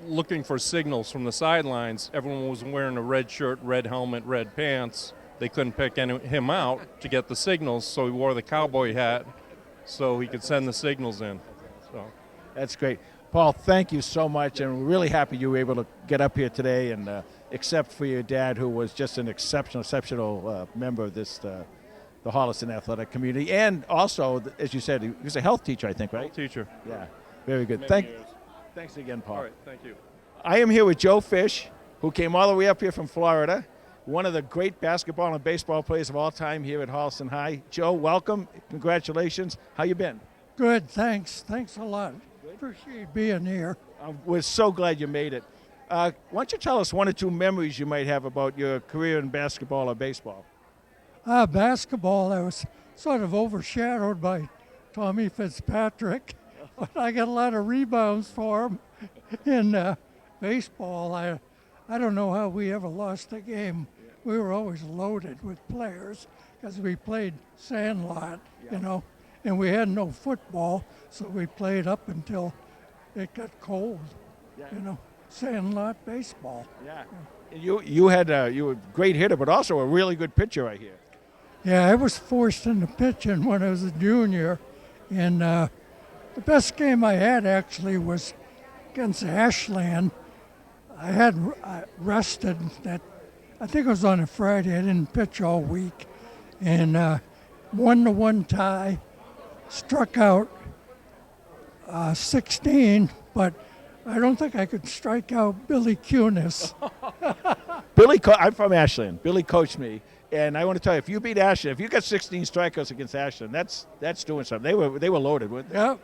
looking for signals from the sidelines, everyone was wearing a red shirt, red helmet, red pants. They couldn't pick him out to get the signals, so he wore the cowboy hat so he could send the signals in. So that's great. Paul, thank you so much, and we're really happy you were able to get up here today and except for your dad, who was just an exceptional member of this, the Holliston athletic community. And also, as you said, he was a health teacher, I think, right? Health teacher. Yeah, very good. Thanks again, Paul. All right, thank you. I am here with Joe Fish, who came all the way up here from Florida, one of the great basketball and baseball players of all time here at Holliston High. Joe, welcome. Congratulations. How you been? Good, thanks. Thanks a lot. Appreciate being here. We're so glad you made it. Why don't you tell us 1 or 2 memories you might have about your career in basketball or baseball? Basketball, I was sort of overshadowed by Tommy Fitzpatrick, but I got a lot of rebounds for him. In baseball, I don't know how we ever lost a game. We were always loaded with players because we played sandlot, and we had no football, so we played up until it got cold, sandlot baseball. Yeah. You were a great hitter, but also a really good pitcher, I hear. Yeah, I was forced into pitching when I was a junior, and the best game I had actually was against Ashland. I had rested that. I think it was on a Friday. I didn't pitch all week, and 1-1 tie. Struck out 16, but I don't think I could strike out Billy Cunis. I'm from Ashland. Billy coached me, and I want to tell you, if you beat Ashland, if you got 16 strikeouts against Ashland, that's doing something. They were loaded, weren't they? Yep,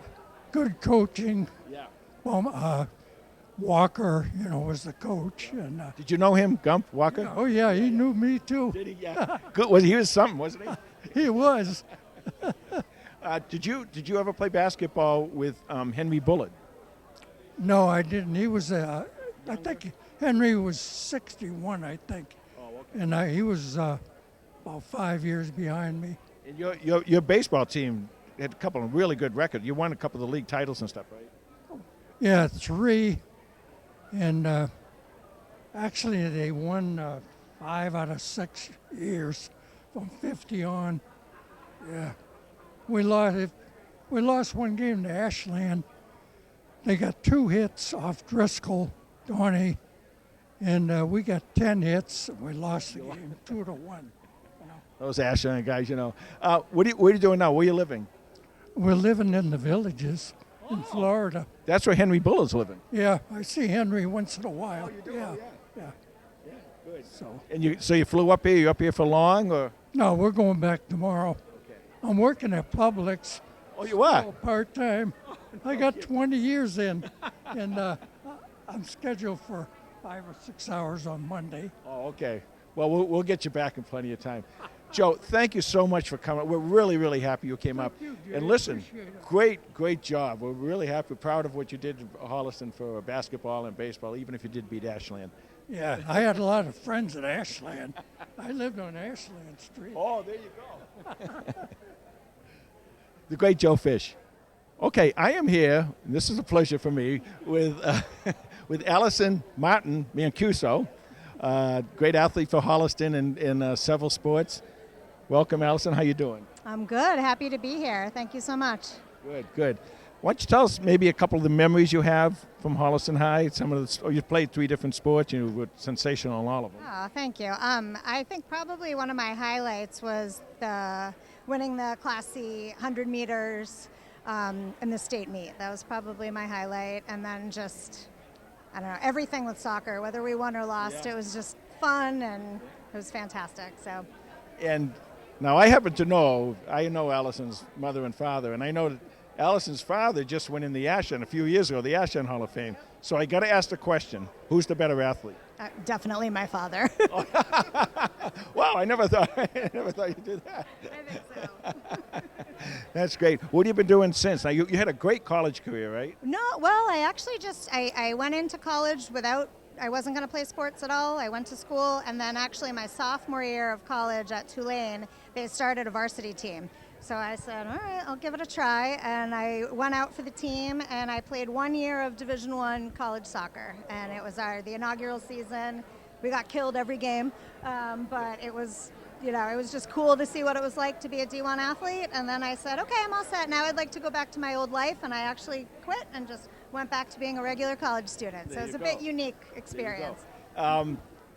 good coaching. Yeah. Walker, was the coach. And did you know him, Gump Walker? Oh yeah, he knew me too. Did he? Yeah. Good. He was something, wasn't he? He was. Did you ever play basketball with Henry Bullard? No, I didn't. He was I think Henry was 61, I think. Oh, okay. And he was about 5 years behind me. And your baseball team had a couple of really good records. You won a couple of the league titles and stuff, right? Yeah, 3. And actually, they won 5 out of 6 years from 50 on. Yeah. We lost one game to Ashland. They got 2 hits off Driscoll, Donnie, and we got 10 hits, and we lost the game 2-1. Those Ashland guys, what are you doing now? Where are you living? We're living in the villages in Florida. That's where Henry Bullard's living. Yeah, I see Henry once in a while. Oh, you do? Yeah. Yeah, good. So you flew up here? You up here for long, or? No, we're going back tomorrow. Okay. I'm working at Publix. Oh, you are? Part time. I got 20 years in, and I'm scheduled for 5 or 6 hours on Monday. Oh, okay. Well, we'll get you back in plenty of time. Joe, thank you so much for coming. We're really, really happy you came up. You, Jay. And listen, Appreciate it. great job. We're really happy, proud of what you did in Holliston for basketball and baseball, even if you did beat Ashland. Yeah, I had a lot of friends at Ashland. I lived on Ashland Street. Oh, there you go. The great Joe Fish. Okay, I am here, and this is a pleasure for me, with, with Allison Martin Mancuso, great athlete for Holliston in several sports. Welcome, Allison. How you doing? I'm good. Happy to be here. Thank you so much. Good, good. Why don't you tell us maybe a couple of the memories you have from Holliston High? Some of the, you played 3 different sports. You were sensational in all of them. Oh, thank you. I think probably one of my highlights was winning the Class C 100 meters in the state meet. That was probably my highlight. And then just, I don't know, everything with soccer, whether we won or lost, it was just fun and it was fantastic. So. And now I happen to know, I know Allison's mother and father, and I know that Allison's father just went in the Ashland a few years ago, the Ashland Hall of Fame. So I got to ask the question, who's the better athlete? Definitely my father. Wow, I never thought you'd do that. I think so. That's great. What have you been doing since? Now, you had a great college career, right? No, well, I actually just, I went into college I wasn't going to play sports at all. I went to school, and then actually my sophomore year of college at Tulane, they started a varsity team. So I said, all right, I'll give it a try, and I went out for the team, and I played 1 year of Division I college soccer, and it was the inaugural season. We got killed every game, but it was, it was just cool to see what it was like to be a D1 athlete, and then I said, okay, I'm all set. Now I'd like to go back to my old life, and I actually quit and just went back to being a regular college student. So it was a bit unique experience.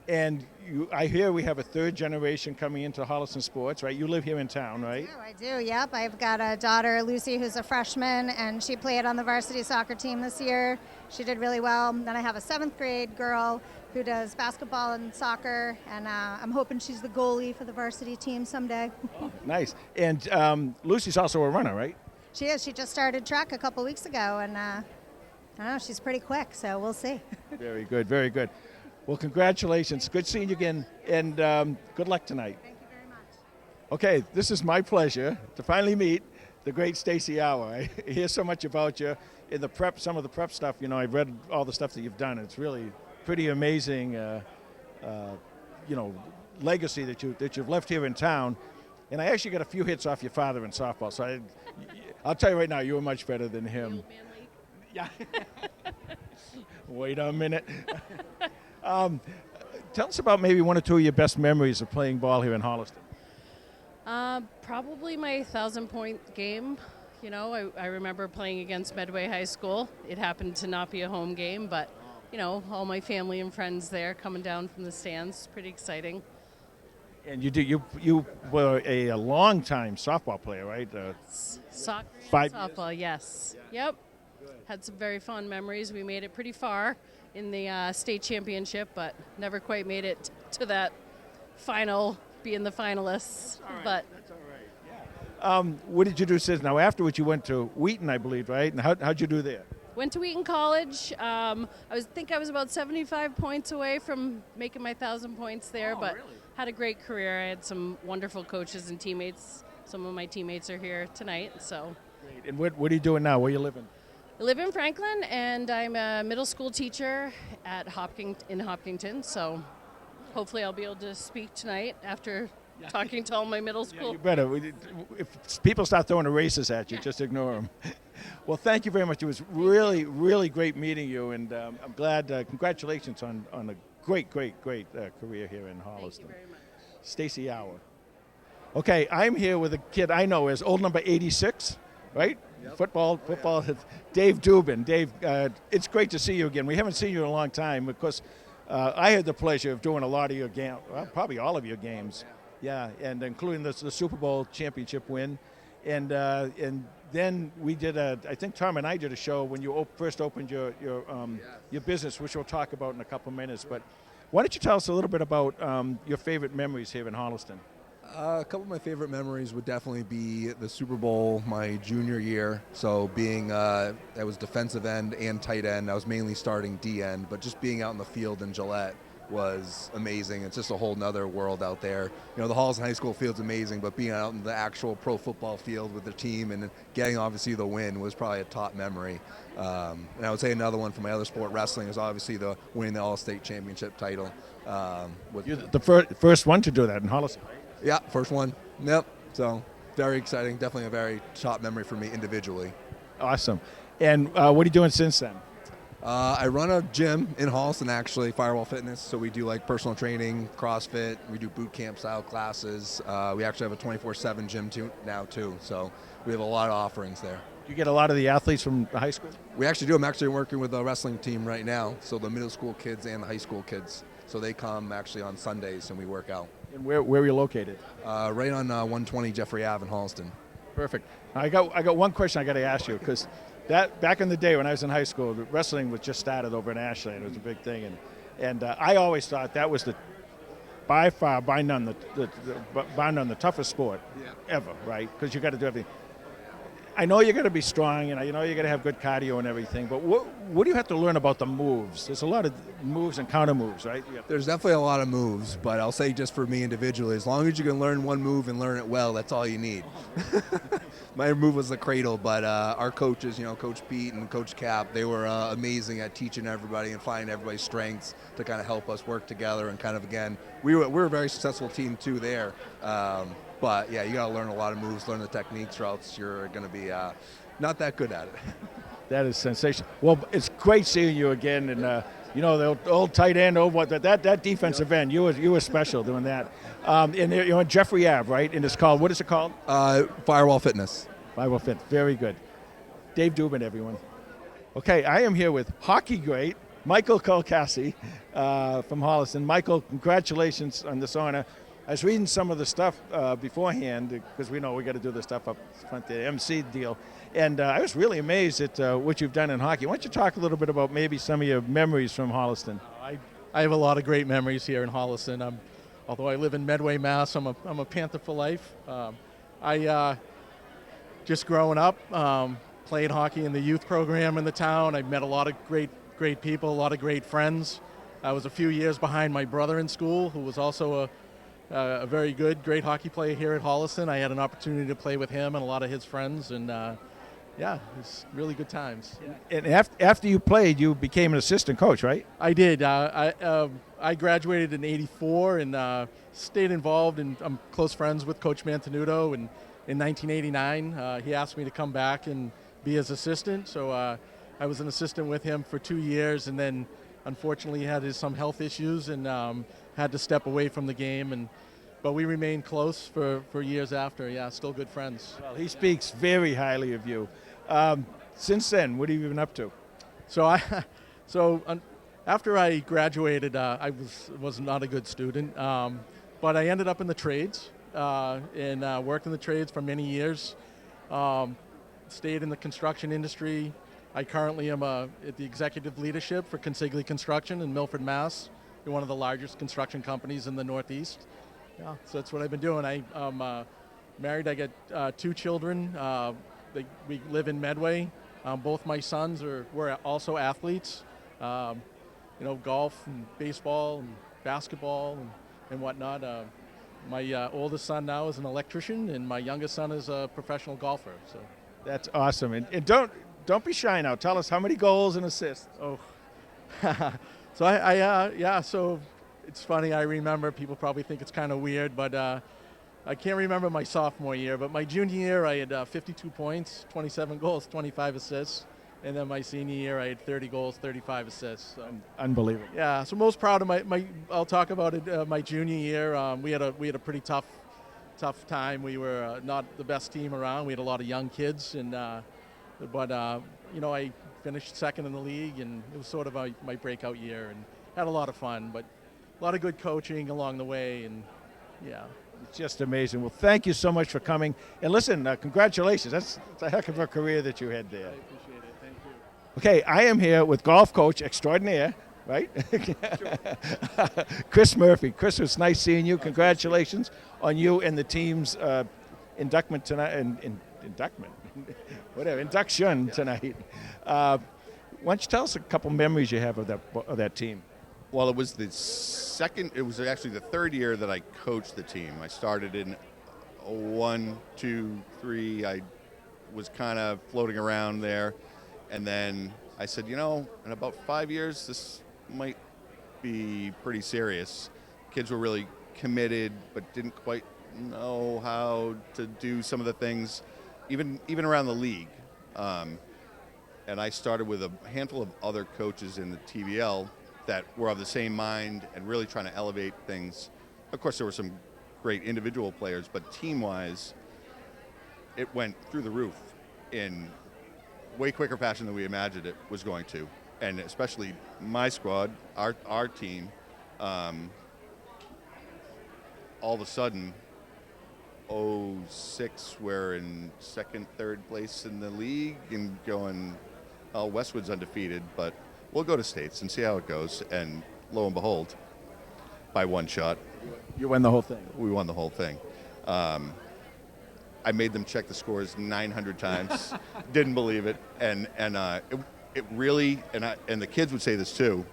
And I hear we have a 3rd generation coming into Holliston sports, right? You live here in town, right? I do, yep. I've got a daughter, Lucy, who's a freshman, and she played on the varsity soccer team this year. She did really well. Then I have a 7th grade girl who does basketball and soccer, and I'm hoping she's the goalie for the varsity team someday. Oh, nice. And Lucy's also a runner, right? She is. She just started track a couple weeks ago, and I don't know, she's pretty quick, so we'll see. Very good, very good. Well, congratulations. Good seeing you again, and good luck tonight. Thank you very much. Okay, this is my pleasure to finally meet the great Stacy Hour. I hear so much about you in the prep, some of the prep stuff. I've read all the stuff that you've done. It's really pretty amazing, legacy that you've left here in town. And I actually got a few hits off your father in softball, so I'll tell you right now, you were much better than him. Yeah. Wait a minute. Tell us about maybe 1 or 2 of your best memories of playing ball here in Holliston. Probably my 1,000-point game. I remember playing against Medway High School. It happened to not be a home game, but, all my family and friends there coming down from the stands. Pretty exciting. And you were a long-time softball player, right? Soccer 5 and softball, yes. Yep. Had some very fond memories. We made it pretty far in the state championship, but never quite made it to that final, being the finalists. But that's all right. Yeah. What did you do since? Now, afterwards, you went to Wheaton, I believe, right? And how'd you do there? went to Wheaton College. I was about 75 points away from making my 1,000 points there, but really? Had a great career. I had some wonderful coaches and teammates. Some of my teammates are here tonight, so. Great. And what are you doing now? Where are you living? I live in Franklin, and I'm a middle school teacher at in Hopkinton, so hopefully I'll be able to speak tonight after talking to all my middle school. Yeah, you better. If people start throwing erasers at you, just ignore them. Well, thank you very much. It was really, really great meeting you, and I'm glad. Congratulations on a great career here in Holliston. Thank you very much. Stacy Hour. Okay, I'm here with a kid I know as old number 86, right? Yep. Football. Dave Dubin. Dave, it's great to see you again. We haven't seen you in a long time because I had the pleasure of doing a lot of your games, well, probably all of your games. Yeah, and including the Super Bowl championship win. And then we did I think Tom and I did a show when you first opened your business, which we'll talk about in a couple minutes. But why don't you tell us a little bit about your favorite memories here in Holliston? A couple of my favorite memories would definitely be the Super Bowl my junior year. So being, I was defensive end and tight end. I was mainly starting D end, but just being out in the field in Gillette was amazing. It's just a whole nother world out there. You know, the Holliston High School field's amazing, but being out in the actual pro football field with the team and getting obviously the win was probably a top memory. And I would say another one for my other sport, wrestling, is obviously the winning the All-State Championship title. You're the first one to do that in Holliston, right? Yeah, first one. Yep. So very exciting. Definitely a very top memory for me individually. Awesome. And what are you doing since then? I run a gym in Holliston, actually, Firewall Fitness. So we do like personal training, CrossFit. We do boot camp style classes. We actually have a 24/7 gym now too. So we have a lot of offerings there. Do you get a lot of the athletes from the high school? We actually do. I'm actually working with a wrestling team right now. So the middle school kids and the high school kids. So they come actually on Sundays and we work out. And where are you located? Right on 120 Jeffrey Ave in Holliston. Perfect. I got one question I got to ask you, because that back in the day when I was in high school, the wrestling was just started over in Ashland. It was a big thing, and I always thought that was by far, by none, the toughest sport ever, right? Because you got to do everything. I know you're going to be strong, and I know you're going to have good cardio and everything, but what do you have to learn about the moves? There's a lot of moves and counter moves, right? There's definitely a lot of moves, but I'll say just for me individually, as long as you can learn one move and learn it well, that's all you need. My move was the cradle, but our coaches, Coach Pete and Coach Cap, they were amazing at teaching everybody and finding everybody's strengths to kind of help us work together and kind of, again, we're a very successful team too there. But yeah, you got to learn a lot of moves, learn the techniques, or else you're going to be not that good at it. That is sensational. Well, it's great seeing you again, and the old tight end over that defensive end. You were special doing that. And you're on Jeffrey Ave, right? And it's called, what is it called? Firewall Fitness. Firewall Fitness. Very good. Dave Dubin, everyone. Okay, I am here with hockey great Michael Kolkassi from Holliston. Michael, congratulations on this honor. I was reading some of the stuff beforehand, because we know we got to do the stuff up front, the MC deal, and I was really amazed at what you've done in hockey. Why don't you talk a little bit about maybe some of your memories from Holliston? I have a lot of great memories here in Holliston. Although I live in Medway, Mass, I'm a Panther for life. I just growing up, played hockey in the youth program in the town. I met a lot of great people, a lot of great friends. I was a few years behind my brother in school, who was also a very great hockey player here at Holliston. I had an opportunity to play with him and a lot of his friends, and it was really good times. And after you played, you became an assistant coach, right? I did. I graduated in '84 and stayed involved, and I'm close friends with Coach Mantenuto. And in 1989, he asked me to come back and be his assistant. So I was an assistant with him for 2 years, and then unfortunately he had some health issues and had to step away from the game. But we remained close for years after. Yeah, still good friends. Well, he speaks very highly of you. Since then, what have you been up to? After I graduated, I was not a good student, but I ended up in the trades and worked in the trades for many years. Stayed in the construction industry. I currently am at the executive leadership for Consigli Construction in Milford, Mass. We're one of the largest construction companies in the Northeast. Yeah, so that's what I've been doing. I'm married. I got 2 children. We live in Medway. Both my sons were also athletes. Golf and baseball and basketball and whatnot. My oldest son now is an electrician, and my youngest son is a professional golfer. So that's awesome. And don't be shy now. Tell us how many goals and assists. Oh, so So it's funny. I remember, people probably think it's kind of weird, but I can't remember my sophomore year. But my junior year, I had 52 points, 27 goals, 25 assists. And then my senior year, I had 30 goals, 35 assists. So. Unbelievable. Yeah, so most proud of my I'll talk about it. My junior year, we had a pretty tough time. We were not the best team around. We had a lot of young kids, but I finished second in the league, and it was sort of my breakout year, and had a lot of fun. But a lot of good coaching along the way, and yeah. It's just amazing. Well, thank you so much for coming. And listen, congratulations. That's a heck of a career that you had there. I appreciate it. Thank you. Okay, I am here with golf coach extraordinaire, right? Chris Murphy. Chris, it's nice seeing you. Congratulations on you and the team's induction tonight. Induction tonight. Why don't you tell us a couple memories you have of that team? Well, it was actually the third year that I coached the team. I started in 1, 2, 3. I was kind of floating around there. And then I said, in about 5 years, this might be pretty serious. Kids were really committed, but didn't quite know how to do some of the things, even around the league. and I started with a handful of other coaches in the TVL that were of the same mind and really trying to elevate things. Of course, there were some great individual players, but team-wise, it went through the roof in way quicker fashion than we imagined it was going to. And especially my squad, our team, all of a sudden, 06, we're in second, third place in the league and going, oh, Westwood's undefeated, but we'll go to states and see how it goes. And lo and behold, by one shot. You won the whole thing. We won the whole thing. I made them check the scores 900 times. Didn't believe it. And it really, and the kids would say this too,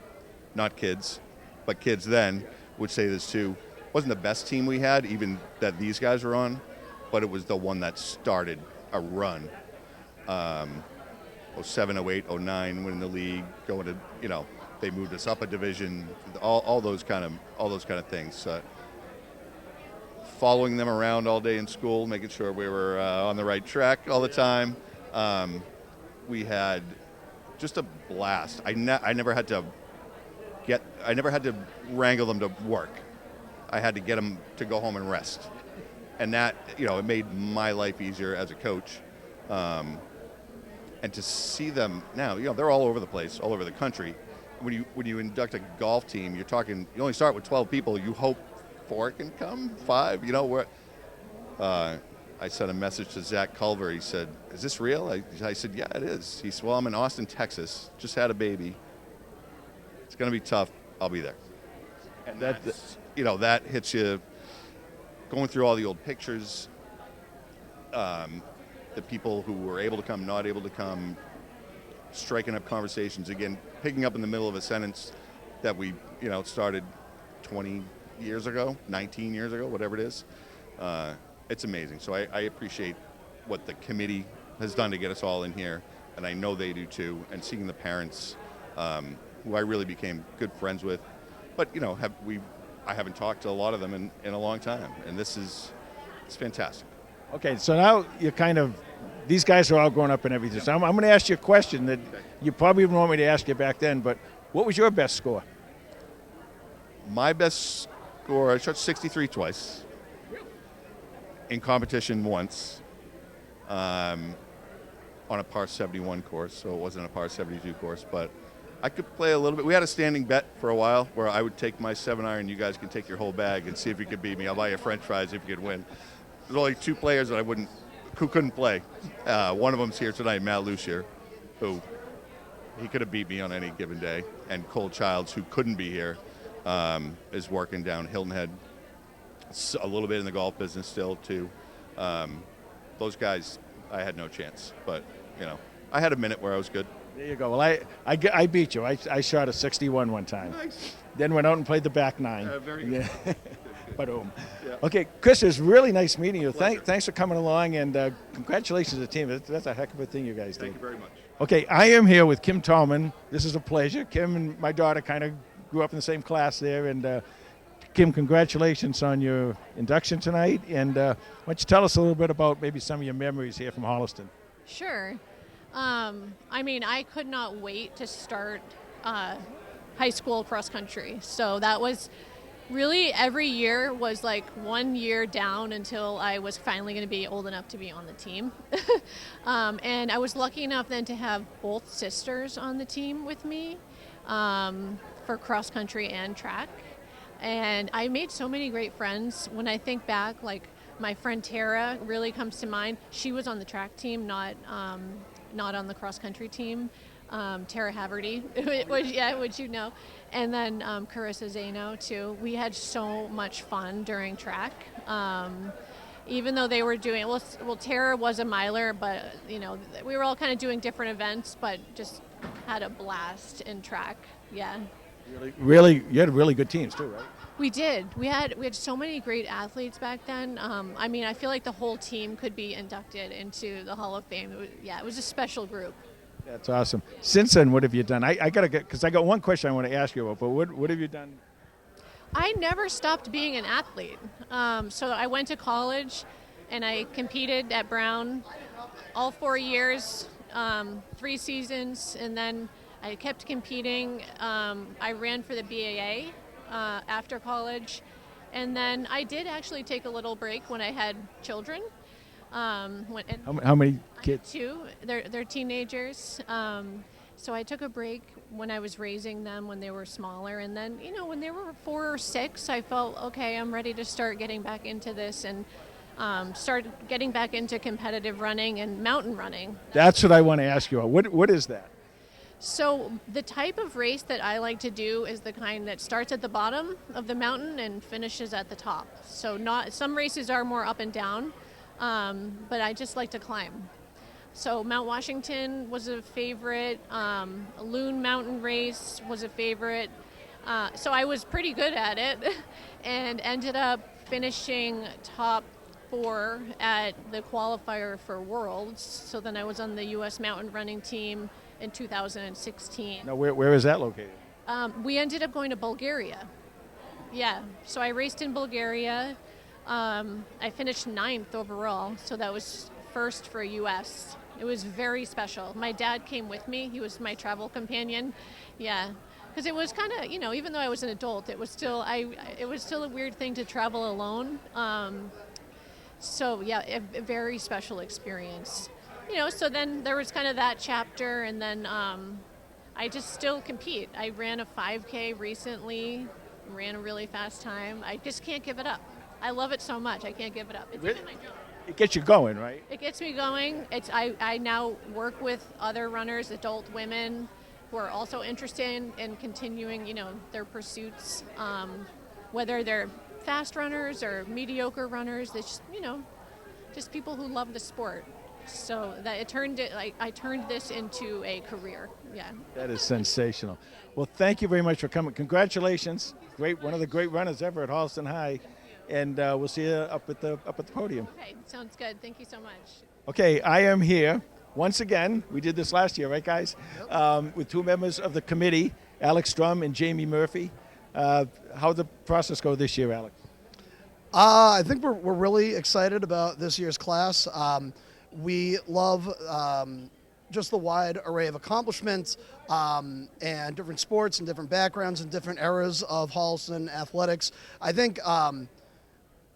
not kids, but kids then would say this too. Wasn't the best team we had, even that these guys were on, but it was the one that started a run. 07, 08, 09, winning the league, going to, you know, they moved us up a division, all those kind of things. Following them around all day in school, making sure we were on the right track all the time. We had just a blast. I never had to wrangle them to work. I had to get them to go home and rest, and that, you know, it made my life easier as a coach. And to see them now, you know, they're all over the place, all over the country. When you induct a golf team, you only start with 12 people. You hope 4 can come, 5. You know, I sent a message to Zach Culver. He said, "Is this real?" I said, "Yeah, it is." He said, "Well, I'm in Austin, Texas. Just had a baby. It's going to be tough. I'll be there." And that hits you. Going through all the old pictures, the people who were able to come, not able to come, striking up conversations again, picking up in the middle of a sentence that we, you know, started 20 years ago, 19 years ago, whatever it is. It's amazing. So I appreciate what the committee has done to get us all in here, and I know they do too. And seeing the parents, who I really became good friends with, but you know, I haven't talked to a lot of them in a long time, and it's fantastic. Okay, so now you're kind of, these guys are all grown up and everything. So I'm going to ask you a question that you probably didn't want me to ask you back then, but what was your best score? My best score, I shot 63 twice. In competition once. On a par 71 course, so it wasn't a par 72 course, but I could play a little bit. We had a standing bet for a while where I would take my 7-iron, you guys can take your whole bag and see if you could beat me. I'll buy you French fries if you could win. There's only 2 players that who couldn't play. One of them's here tonight, Matt Lucier, who he could have beat me on any given day, and Cole Childs, who couldn't be here, is working down Hilton Head. A little bit in the golf business still too. Those guys, I had no chance, but you know, I had a minute where I was good. There you go. Well, I beat you. I shot a 61 one time. Nice. Then went out and played the back 9. Very good. Yeah. But Yeah. Okay, Chris, it was really nice meeting you. Thanks for coming along, and congratulations to the team. That's a heck of a thing you guys did. Thank you very much. Okay, I am here with Kim Tallman. This is a pleasure. Kim and my daughter kind of grew up in the same class there, and Kim, congratulations on your induction tonight. And why don't you tell us a little bit about maybe some of your memories here from Holliston? Sure. I mean, I could not wait to start high school cross country. So that was really, every year was like 1 year down until I was finally going to be old enough to be on the team. And I was lucky enough then to have both sisters on the team with me for cross country and track. And I made so many great friends. When I think back, like my friend Tara really comes to mind. She was on the track team, not on the cross country team. Tara Haverty, which you know. And then Carissa Zano too. We had so much fun during track. Even though they were doing, well, Tara was a miler, but you know, we were all kind of doing different events, but just had a blast in track. Yeah. Really, you had really good teams too, right? We did. We had so many great athletes back then. I mean, I feel like the whole team could be inducted into the Hall of Fame. It was a special group. That's awesome. Since then, what have you done? I gotta get, because I got one question I want to ask you about. But what have you done? I never stopped being an athlete. So I went to college, and I competed at Brown all 4 years. 3 seasons, and then I kept competing. I ran for the BAA after college, and then I did actually take a little break when I had children. How many kids? 2. They're teenagers. So I took a break when I was raising them when they were smaller, and then when they were 4 or 6, I felt okay. I'm ready to start getting back into this and start getting back into competitive running and mountain running. That's what I want to ask you. What is that? So the type of race that I like to do is the kind that starts at the bottom of the mountain and finishes at the top. So some races are more up and down, but I just like to climb. So Mount Washington was a favorite. Loon Mountain Race was a favorite. So I was pretty good at it and ended up finishing top 4 at the qualifier for Worlds. So then I was on the U.S. mountain running team in 2016. Now, where is that located? We ended up going to Bulgaria. Yeah, so I raced in Bulgaria. I finished 9th overall, so that was first for U.S. It was very special. My dad came with me. He was my travel companion. Yeah, because it was kind of, even though I was an adult, it was still a weird thing to travel alone. So yeah, a very special experience. So then there was kind of that chapter, and then I just still compete. I ran a 5K recently, ran a really fast time. I just can't give it up. I love it so much. I can't give it up. It's even my job. It gets you going, right? It gets me going. I now work with other runners, adult women, who are also interested in continuing, their pursuits, whether they're fast runners or mediocre runners. It's just people who love the sport. So that I turned this into a career. Yeah. That is sensational. Well, thank you very much for coming. Congratulations. One of the great runners ever at Holliston High. And we'll see you up at the podium. Okay, sounds good. Thank you so much. Okay, I am here once again. We did this last year, right, guys? Yep. With 2 members of the committee, Alex Strum and Jamie Murphy. How did the process go this year, Alex? I think we're really excited about this year's class. We love just the wide array of accomplishments and different sports and different backgrounds and different eras of Holliston athletics. I think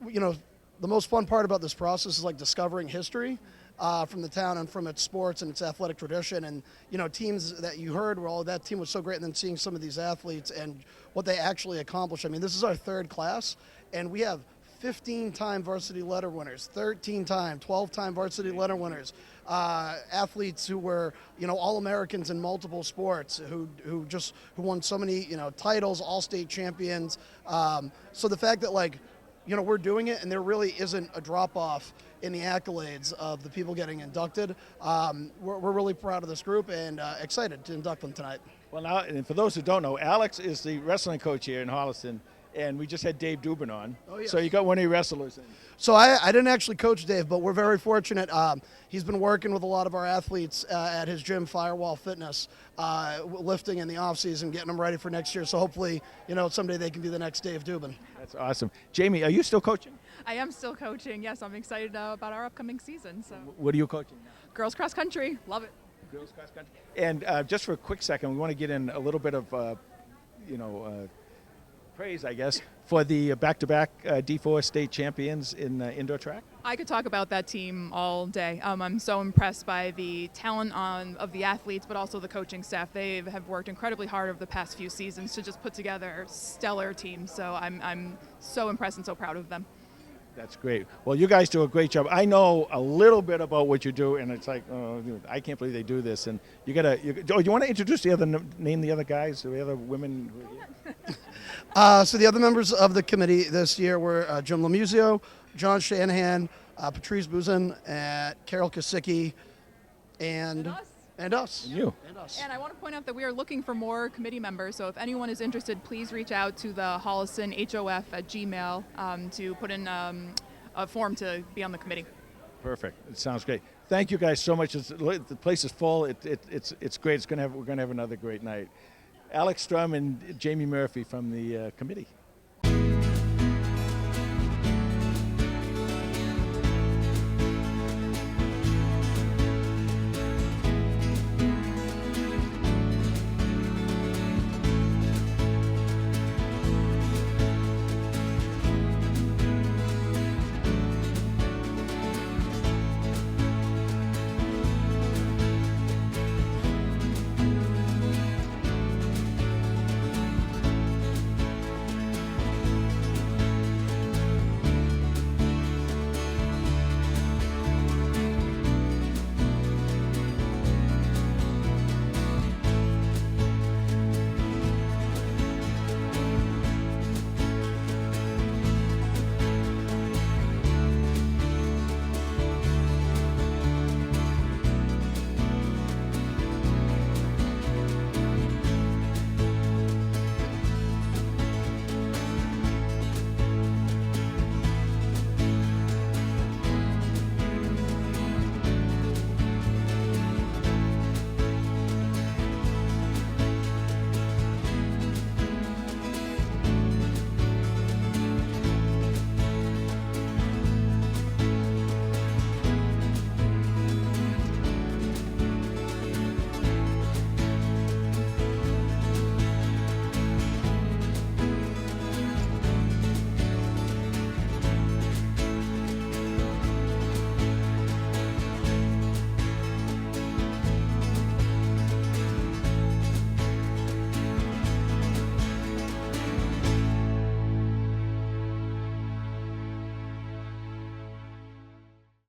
the most fun part about this process is discovering history from the town and from its sports and its athletic tradition. And, teams that you heard that team was so great, and then seeing some of these athletes and what they actually accomplished. I mean, this is our 3rd class, and we have 15-time varsity letter winners, 13-time, 12-time varsity letter winners, athletes who were, All-Americans in multiple sports, who won so many, titles, all-state champions. So the fact that we're doing it, and there really isn't a drop-off in the accolades of the people getting inducted. We're really proud of this group and excited to induct them tonight. Well, now, and for those who don't know, Alex is the wrestling coach here in Holliston, and we just had Dave Dubin on. Oh, yes. So you got one of your wrestlers in. So I didn't actually coach Dave, but we're very fortunate. He's been working with a lot of our athletes at his gym, Firewall Fitness, lifting in the offseason, getting them ready for next year. So hopefully, someday they can be the next Dave Dubin. That's awesome. Jamie, are you still coaching? I am still coaching. Yes, I'm excited about our upcoming season. So what are you coaching now? Girls cross country. Love it. Girls cross country. And just for a quick second, we want to get in a little bit of, praise, I guess, for the back-to-back D4 state champions in indoor track. I could talk about that team all day. I'm so impressed by the talent of the athletes, but also the coaching staff. They have worked incredibly hard over the past few seasons to just put together a stellar team. So I'm so impressed and so proud of them. That's great. Well, you guys do a great job. I know a little bit about what you do, and it's like, oh, I can't believe they do this. And you want to introduce name the other guys, the other women? So the other members of the committee this year were Jim Lemuzio, John Shanahan, Patrice Buzin, Carol Kosicki, and us. And you. And us. And I want to point out that we are looking for more committee members. So if anyone is interested, please reach out to the Holliston HOF at Gmail to put in a form to be on the committee. Perfect. It sounds great. Thank you guys so much. The place is full. It's great. We're gonna have another great night. Alex Strum and Jamie Murphy from the committee.